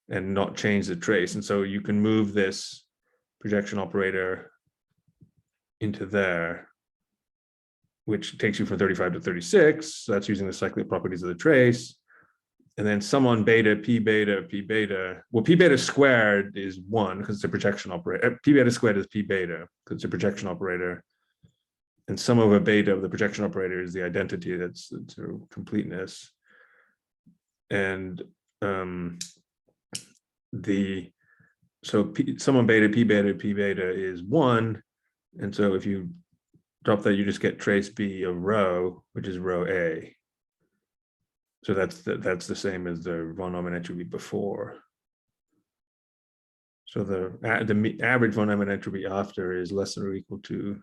and not change the trace. And so you can move this projection operator into there, which takes you from 35 to 36. So that's using the cyclic properties of the trace. and then sum on beta, p beta, p beta. Well, p beta squared is 1 because it's a projection operator. P beta squared is p beta because it's a projection operator. And sum over beta of the projection operator is the identity that's completeness. And sum on beta, p beta is 1. And so if you drop that, you just get trace B of rho, which is rho A. So that's the same as the von Neumann entropy before. So the average von Neumann entropy after is less than or equal to,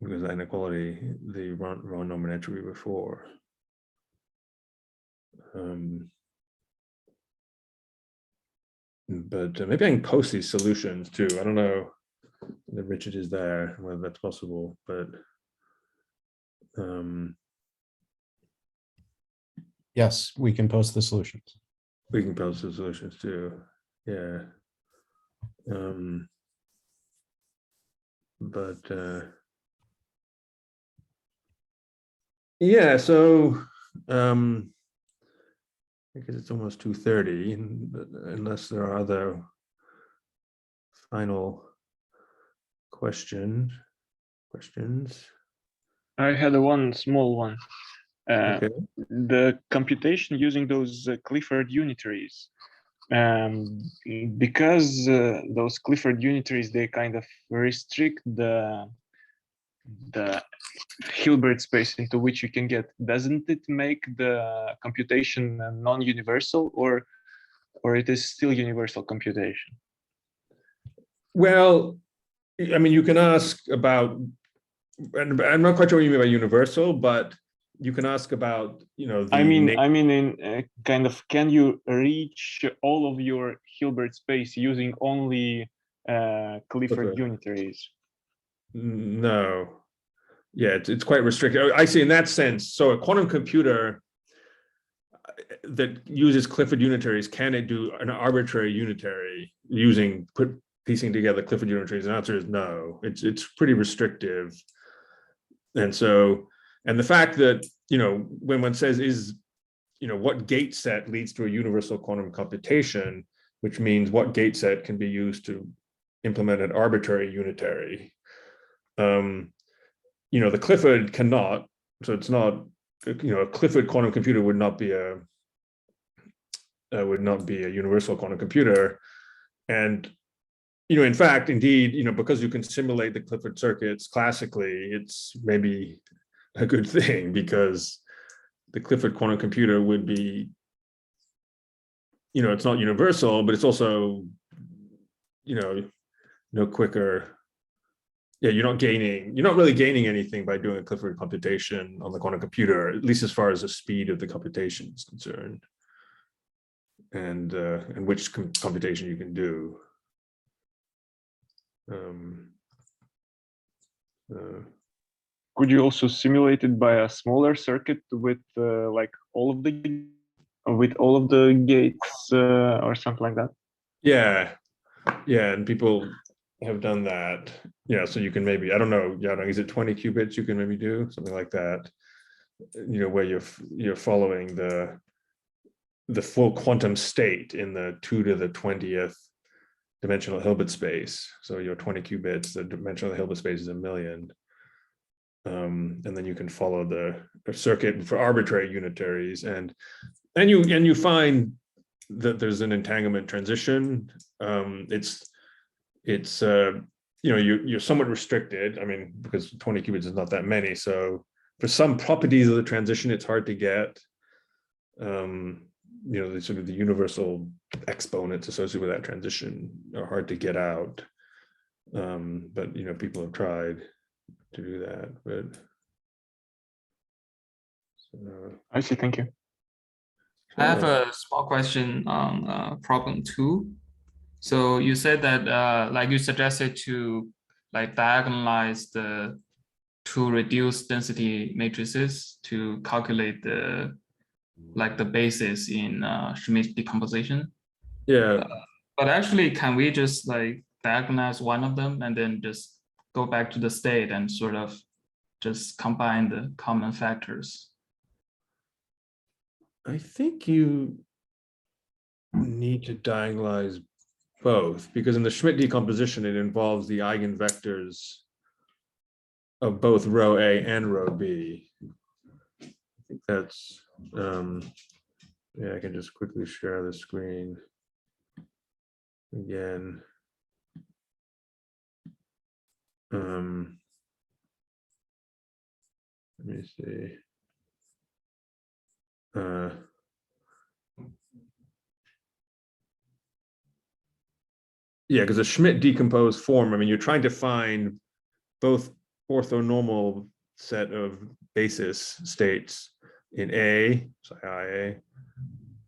because of inequality, the von Neumann entropy before. But maybe I can post these solutions too. I don't know that Richard is there, whether that's possible, but yes, we can post the solutions. we can post the solutions too. Yeah. Yeah, so because it's almost 2:30, unless there are other final questions. I had one small one. Okay. The computation using those Clifford unitaries, because those Clifford unitaries, they kind of restrict the Hilbert space into which you can get. Doesn't it make the computation non-universal, or it is still universal computation? Well, I mean, you can ask about, and I'm not quite sure what you mean by universal, but you can ask about, I mean in kind of, can you reach all of your Hilbert space using only Clifford unitaries? No. Yeah, it's quite restricted. I see in that sense. So a quantum computer that uses Clifford unitaries, can it do an arbitrary unitary piecing together Clifford unitaries? And the answer is no. It's pretty restrictive. And so, and the fact that, when one says what gate set leads to a universal quantum computation, which means what gate set can be used to implement an arbitrary unitary. The Clifford cannot, so it's not, a Clifford quantum computer would not be a universal quantum computer. And, in fact, indeed, because you can simulate the Clifford circuits classically, it's maybe a good thing, because the Clifford quantum computer would be, it's not universal, but it's also, no quicker. Yeah, you're not really gaining anything by doing a Clifford computation on the quantum computer, at least as far as the speed of the computation is concerned, and which computation you can do. Could you also simulate it by a smaller circuit with like all of the gates or something like that? Yeah, and people have done that. Yeah, so you can maybe, I don't know, is it 20 qubits you can maybe do something like that? Where you're following the full quantum state in the 2 to the 20th dimensional Hilbert space. So your 20 qubits, the dimensional Hilbert space is 1,000,000. And then you can follow the circuit for arbitrary unitaries, and you find that there's an entanglement transition. You're somewhat restricted. I mean, because 20 qubits is not that many. So for some properties of the transition, it's hard to get. The sort of the universal exponents associated with that transition are hard to get out. But people have tried to do that. But I see. Thank you. I have a small question on problem 2. So you said that like you suggested to like diagonalize the 2 reduced density matrices to calculate the basis in Schmidt decomposition. Yeah. But actually, can we just like diagonalize one of them and then just go back to the state and sort of just combine the common factors? I think you need to diagonalize both, because in the Schmidt decomposition, it involves the eigenvectors of both row A and row B. I think that's, yeah, I can just quickly share the screen again. Let me see. Yeah, because a Schmidt decomposed form, I mean, you're trying to find both orthonormal set of basis states in A, psi I,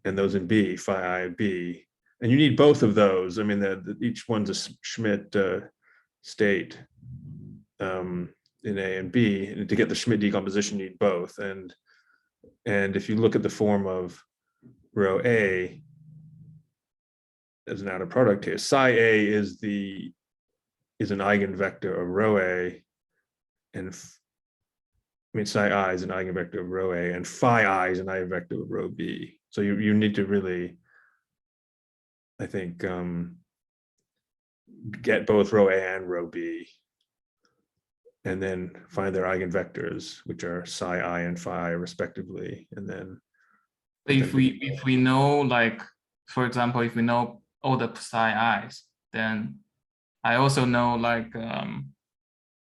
and those in B, phi I, B. And you need both of those. I mean, each one's a Schmidt state in A and B. And to get the Schmidt decomposition, you need both. And if you look at the form of row A as an outer product here, psi A is an eigenvector of row A, and I mean psi I is an eigenvector of row A, and phi I is an eigenvector of row B. So you need to really, I think, get both row A and row B, and then find their eigenvectors, which are psi I and phi respectively, and then. If we know, like, for example, if we know all the psi i's, then I also know, like,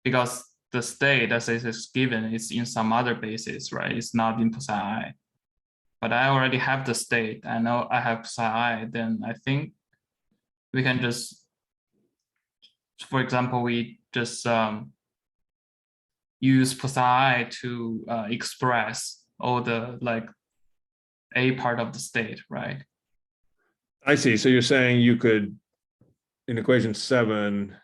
because the state that is given is in some other basis, right? It's not in psi I. But I already have the state. I know I have psi I. Then I think we can just, for example, we just use psi I to express all the, like, A part of the state, right? I see. So you're saying you could, in equation 7,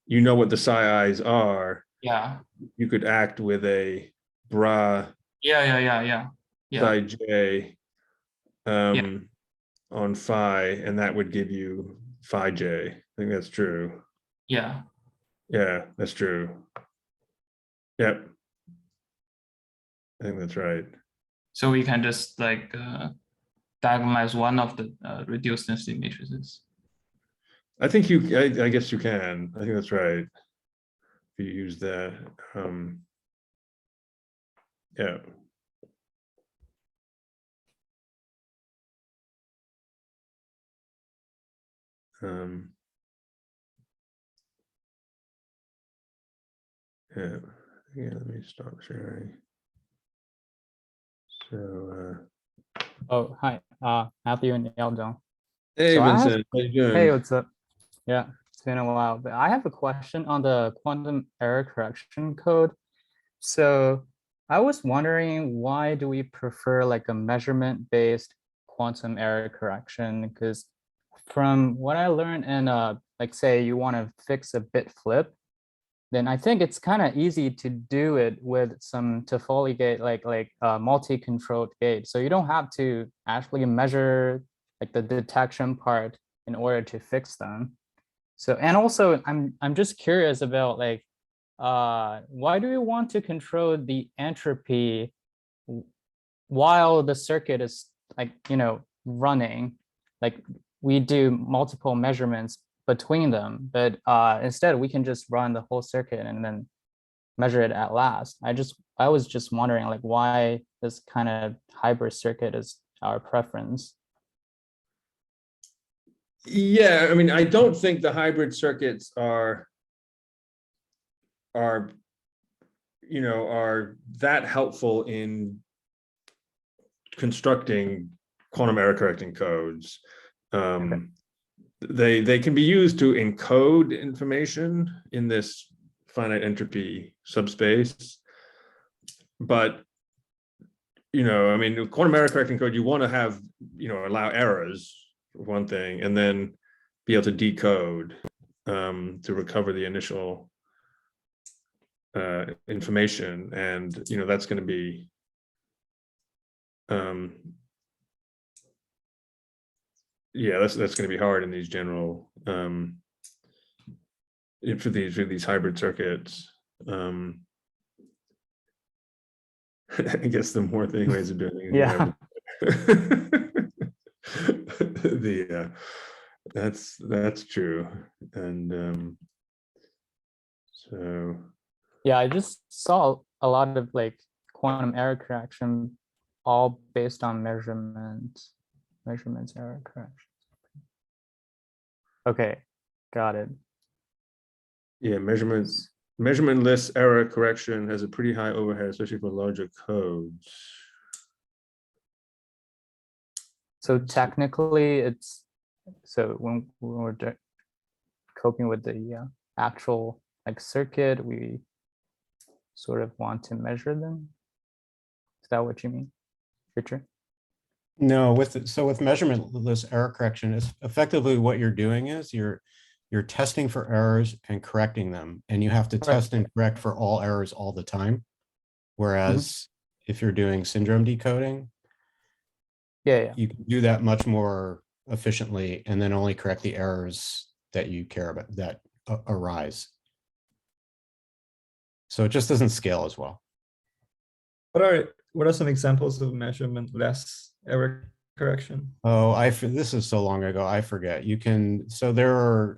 you know what the psi i's are. Yeah. You could act with a bra. Yeah. Psi j on phi, and that would give you phi j. I think that's true. Yeah. Yeah, that's true. Yep. I think that's right. So we can just, like, diagonalize one of the reduced density matrices. I think I guess you can. I think that's right. If you use that. Yeah. Yeah, let me stop sharing. So Oh, hi, Matthew and Eldon. hey, So Vincent, how you doing? Hey, what's up? Yeah, it's been a while, but I have a question on the quantum error correction code. So I was wondering, why do we prefer like a measurement-based quantum error correction? Because from what I learned in, like, say you want to fix a bit flip, then I think it's kind of easy to do it with some Toffoli gate, like multi-controlled gate. So you don't have to actually measure like the detection part in order to fix them. So, and also I'm just curious about, like, why do we want to control the entropy while the circuit is, like, running? Like, we do multiple measurements between them, but instead we can just run the whole circuit and then measure it at last. I was just wondering, like, why this kind of hybrid circuit is our preference. Yeah, I mean, I don't think the hybrid circuits are that helpful in constructing quantum error correcting codes. Okay. They can be used to encode information in this finite entropy subspace, but I mean, quantum error correcting code, you want to have, allow errors for one thing, and then be able to decode to recover the initial information, and that's going to be yeah, that's going to be hard in these general for these hybrid circuits. I guess the more ways of doing it, yeah. That's true. And so Yeah, I just saw a lot of like quantum error correction, all based on measurements error correction. Okay, got it. yeah, measurement-less error correction has a pretty high overhead, especially for larger codes. So technically, it's so when we're coping with the actual like circuit, we sort of want to measure them. Is that what you mean, Richard? No, with measurement-less error correction, is effectively what you're doing is you're testing for errors and correcting them, and you have to test and correct for all errors all the time. Whereas if you're doing syndrome decoding, Yeah. you can do that much more efficiently and then only correct the errors that you care about that arise. So it just doesn't scale as well. What are some examples of measurement-less error correction? Oh, this is so long ago, I forget. You can, so there are,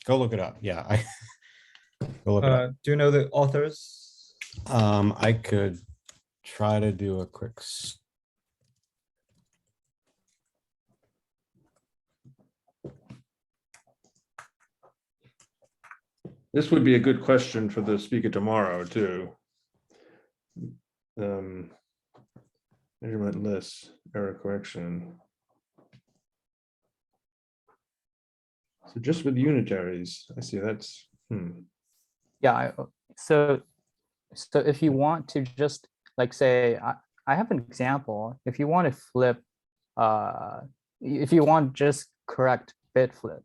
go look it up. Yeah, go look it up. Do you know the authors? I could try to do a quick. This would be a good question for the speaker tomorrow too. Measurement-less error correction. So just with unitaries, I see that's. Yeah. So if you want to just like say, I have an example. If you want to flip, if you want just correct bit flip,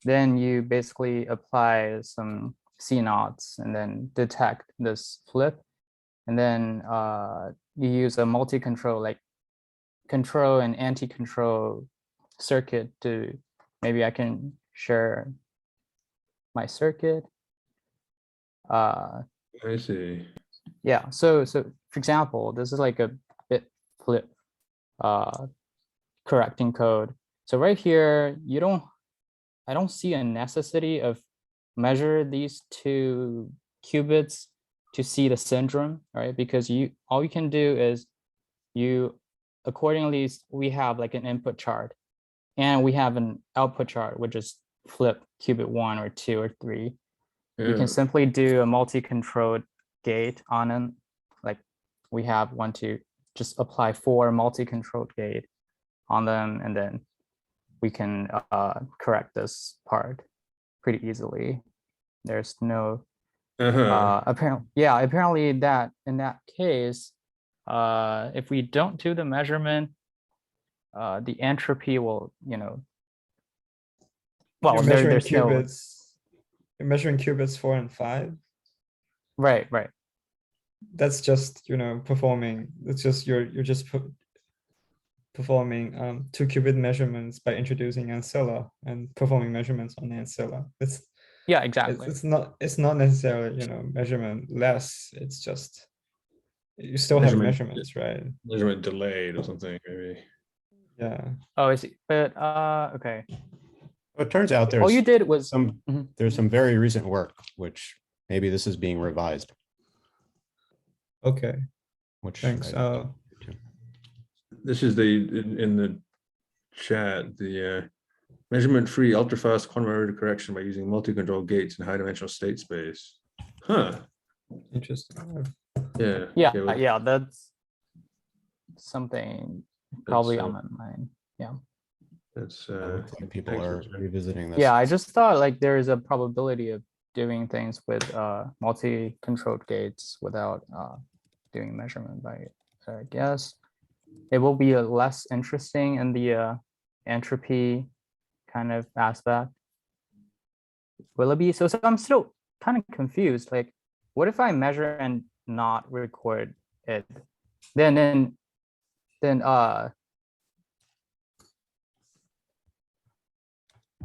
then you basically apply some C-naughts and then detect this flip. And then you use a multi-control, like control and anti-control circuit to, maybe I can share my circuit. I see. Yeah, so for example, this is like a bit flip correcting code. So right here, I don't see a necessity of measure these two qubits to see the syndrome, right? Because all you can do is accordingly, we have like an input chart and we have an output chart, which is flip qubit 1 or 2 or 3. You can simply do a multi-controlled gate on them. Like we want to just apply 4 multi-controlled gate on them, and then we can correct this part pretty easily. There's no apparently that in that case, if we don't do the measurement, the entropy will, well, there's qubits. You're measuring qubits 4 and 5. Right. That's just performing. It's just you're just performing 2 qubit measurements by introducing ancilla and performing measurements on the ancilla. Yeah, exactly. It's not necessarily measurement less. It's just you still have measurements, right? Measurement delayed or something, maybe. Yeah. Oh, I see. But okay. It turns out all you did was there's some very recent work, which maybe this is being revised. Okay. Which thanks. This is in the chat, the measurement-free ultrafast quantum error correction by using multi-control gates in high-dimensional state space. Huh. Interesting. Yeah. Yeah, okay, well, yeah, that's something probably on my mind. Yeah. That's people are revisiting this. Yeah, I just thought like there is a probability of doing things with multi-controlled gates without doing measurement by, I guess. It will be less interesting in the entropy kind of aspect. Will it be? So I'm still kind of confused. Like, what if I measure and not record it? Then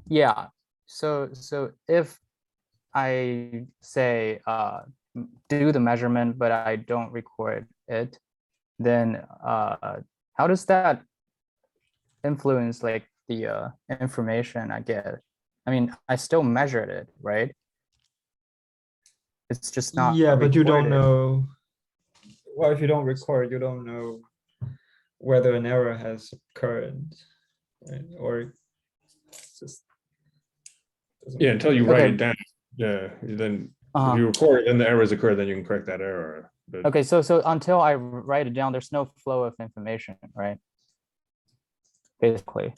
yeah. So if I say do the measurement, but I don't record it, then how does that influence like the information I get? I mean, I still measured it, right? It's just not Yeah, but you don't recorded. know. Well, if you don't record, you don't know whether an error has occurred, right? Or it's just Yeah, until you write Okay. it down. Yeah, then if Uh-huh. you record it, then the errors occur, then you can correct that error. But Okay, so until I write it down, there's no flow of information, right? Basically.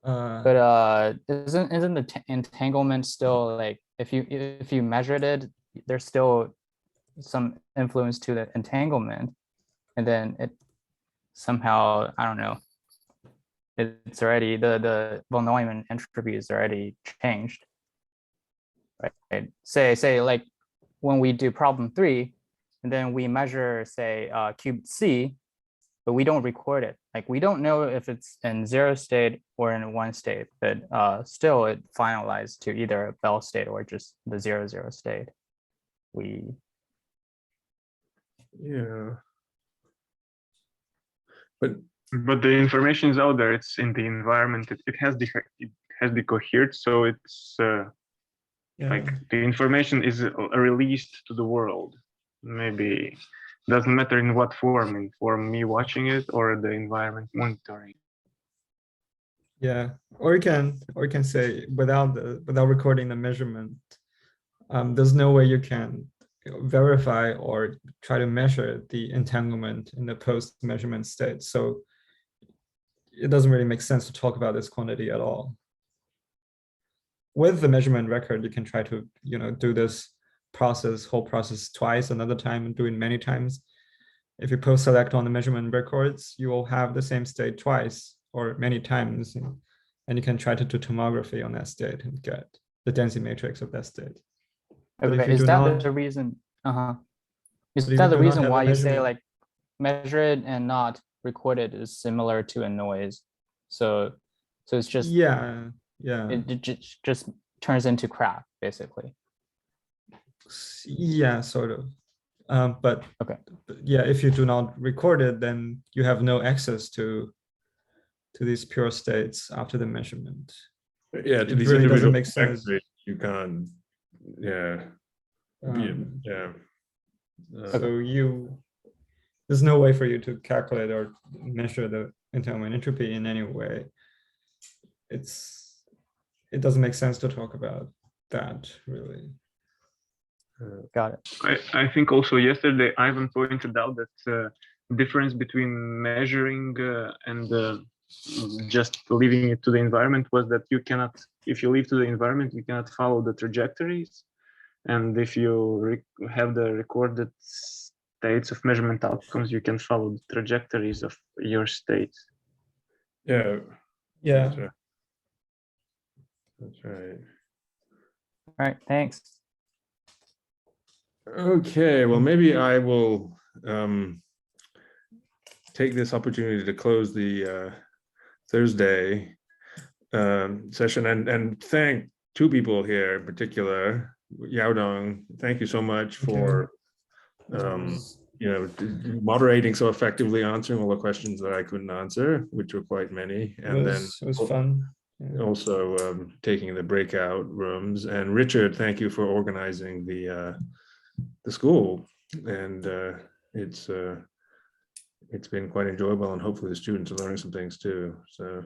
But isn't the entanglement still like if you measured it, there's still some influence to the entanglement, and then it somehow, I don't know, it's already the von Neumann entropy is already changed, right? Say like when we do problem 3, and then we measure say qubit C, but we don't record it. Like we don't know if it's in 0 state or in 1 state, but still it finalized to either a Bell state or just the 0, 0 state. yeah. But the information is out there. It's in the environment. It has decohered, so it's like the information is released to the world. Maybe doesn't matter in what form, in form me watching it or the environment monitoring. Yeah, or you can say without recording the measurement, there's no way you can verify or try to measure the entanglement in the post-measurement state. So it doesn't really make sense to talk about this quantity at all. With the measurement record, you can try to do this whole process twice, another time, and do it many times. If you post-select on the measurement records, you will have the same state twice or many times, and you can try to do tomography on that state and get the density matrix of that state. Okay, is that the reason? Is that the reason why you say like measure it and not record it is similar to a noise? So it's just it just turns into crap basically. Yeah, sort of. But okay, yeah, if you do not record it, then you have no access to these pure states after the measurement. Yeah, to it these really individual doesn't make sense. You can't. Yeah. Yeah. So there's no way for you to calculate or measure the entanglement entropy in any way. It doesn't make sense to talk about that really. Got it. I think also yesterday Ivan pointed out that difference between measuring and just leaving it to the environment was that you cannot, if you leave to the environment, you cannot follow the trajectories. And if you have the recorded states of measurement outcomes, you can follow the trajectories of your states. Yeah. Yeah. That's right. All right, thanks. Okay, well, maybe I will take this opportunity to close the Thursday session and thank 2 people here in particular. Yaodong, thank you so much for moderating so effectively, answering all the questions that I couldn't answer, which were quite many, and it was fun. Also taking the breakout rooms. And Richard, thank you for organizing the school, and it's been quite enjoyable, and hopefully the students are learning some things too. So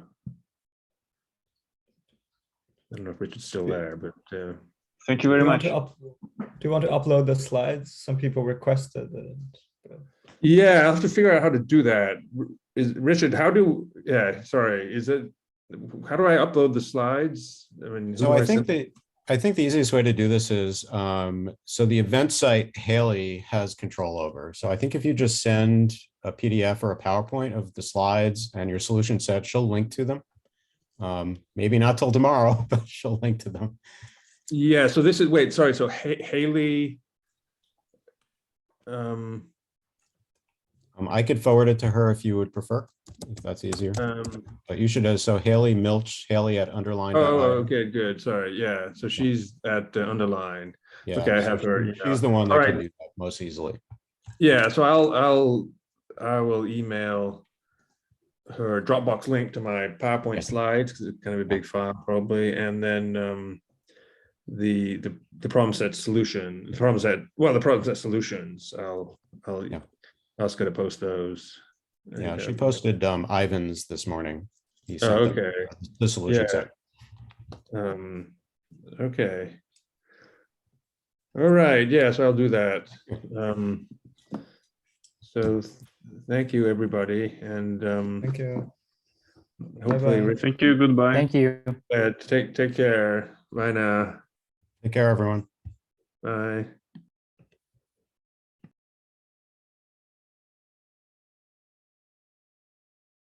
I don't know if Richard's still there, but thank you very much. Do you want to upload the slides? Some people requested it. Yeah, I'll have to figure out how to do that. Richard, how do I upload the slides? I mean, so I think the easiest way to do this is, so the event site Haley has control over. So I think if you just send a PDF or a PowerPoint of the slides and your solution set, she'll link to them. Maybe not till tomorrow, but she'll link to them. Yeah, so this is, so Haley, I could forward it to her if you would prefer, if that's easier. But you should, so Haley Milch, Haley at underline. Oh, okay, good. Sorry. Yeah. So she's at underline. Yeah, okay, I so have her. she's the one that can do that most easily. Yeah, so I will email her Dropbox link to my PowerPoint slides because it's kind of a big file probably, and then the problem set solution, the problem set solutions. I'll ask her to post those. Yeah, And, she posted Ivan's this morning. He Oh, sent okay. the solution Yeah. set. Okay. All right. Yeah, so I'll do that. So thank you, everybody, and Thank you. hopefully, Bye-bye. Thank you. Goodbye. Thank you. take care. Bye now. Take care, everyone. Bye.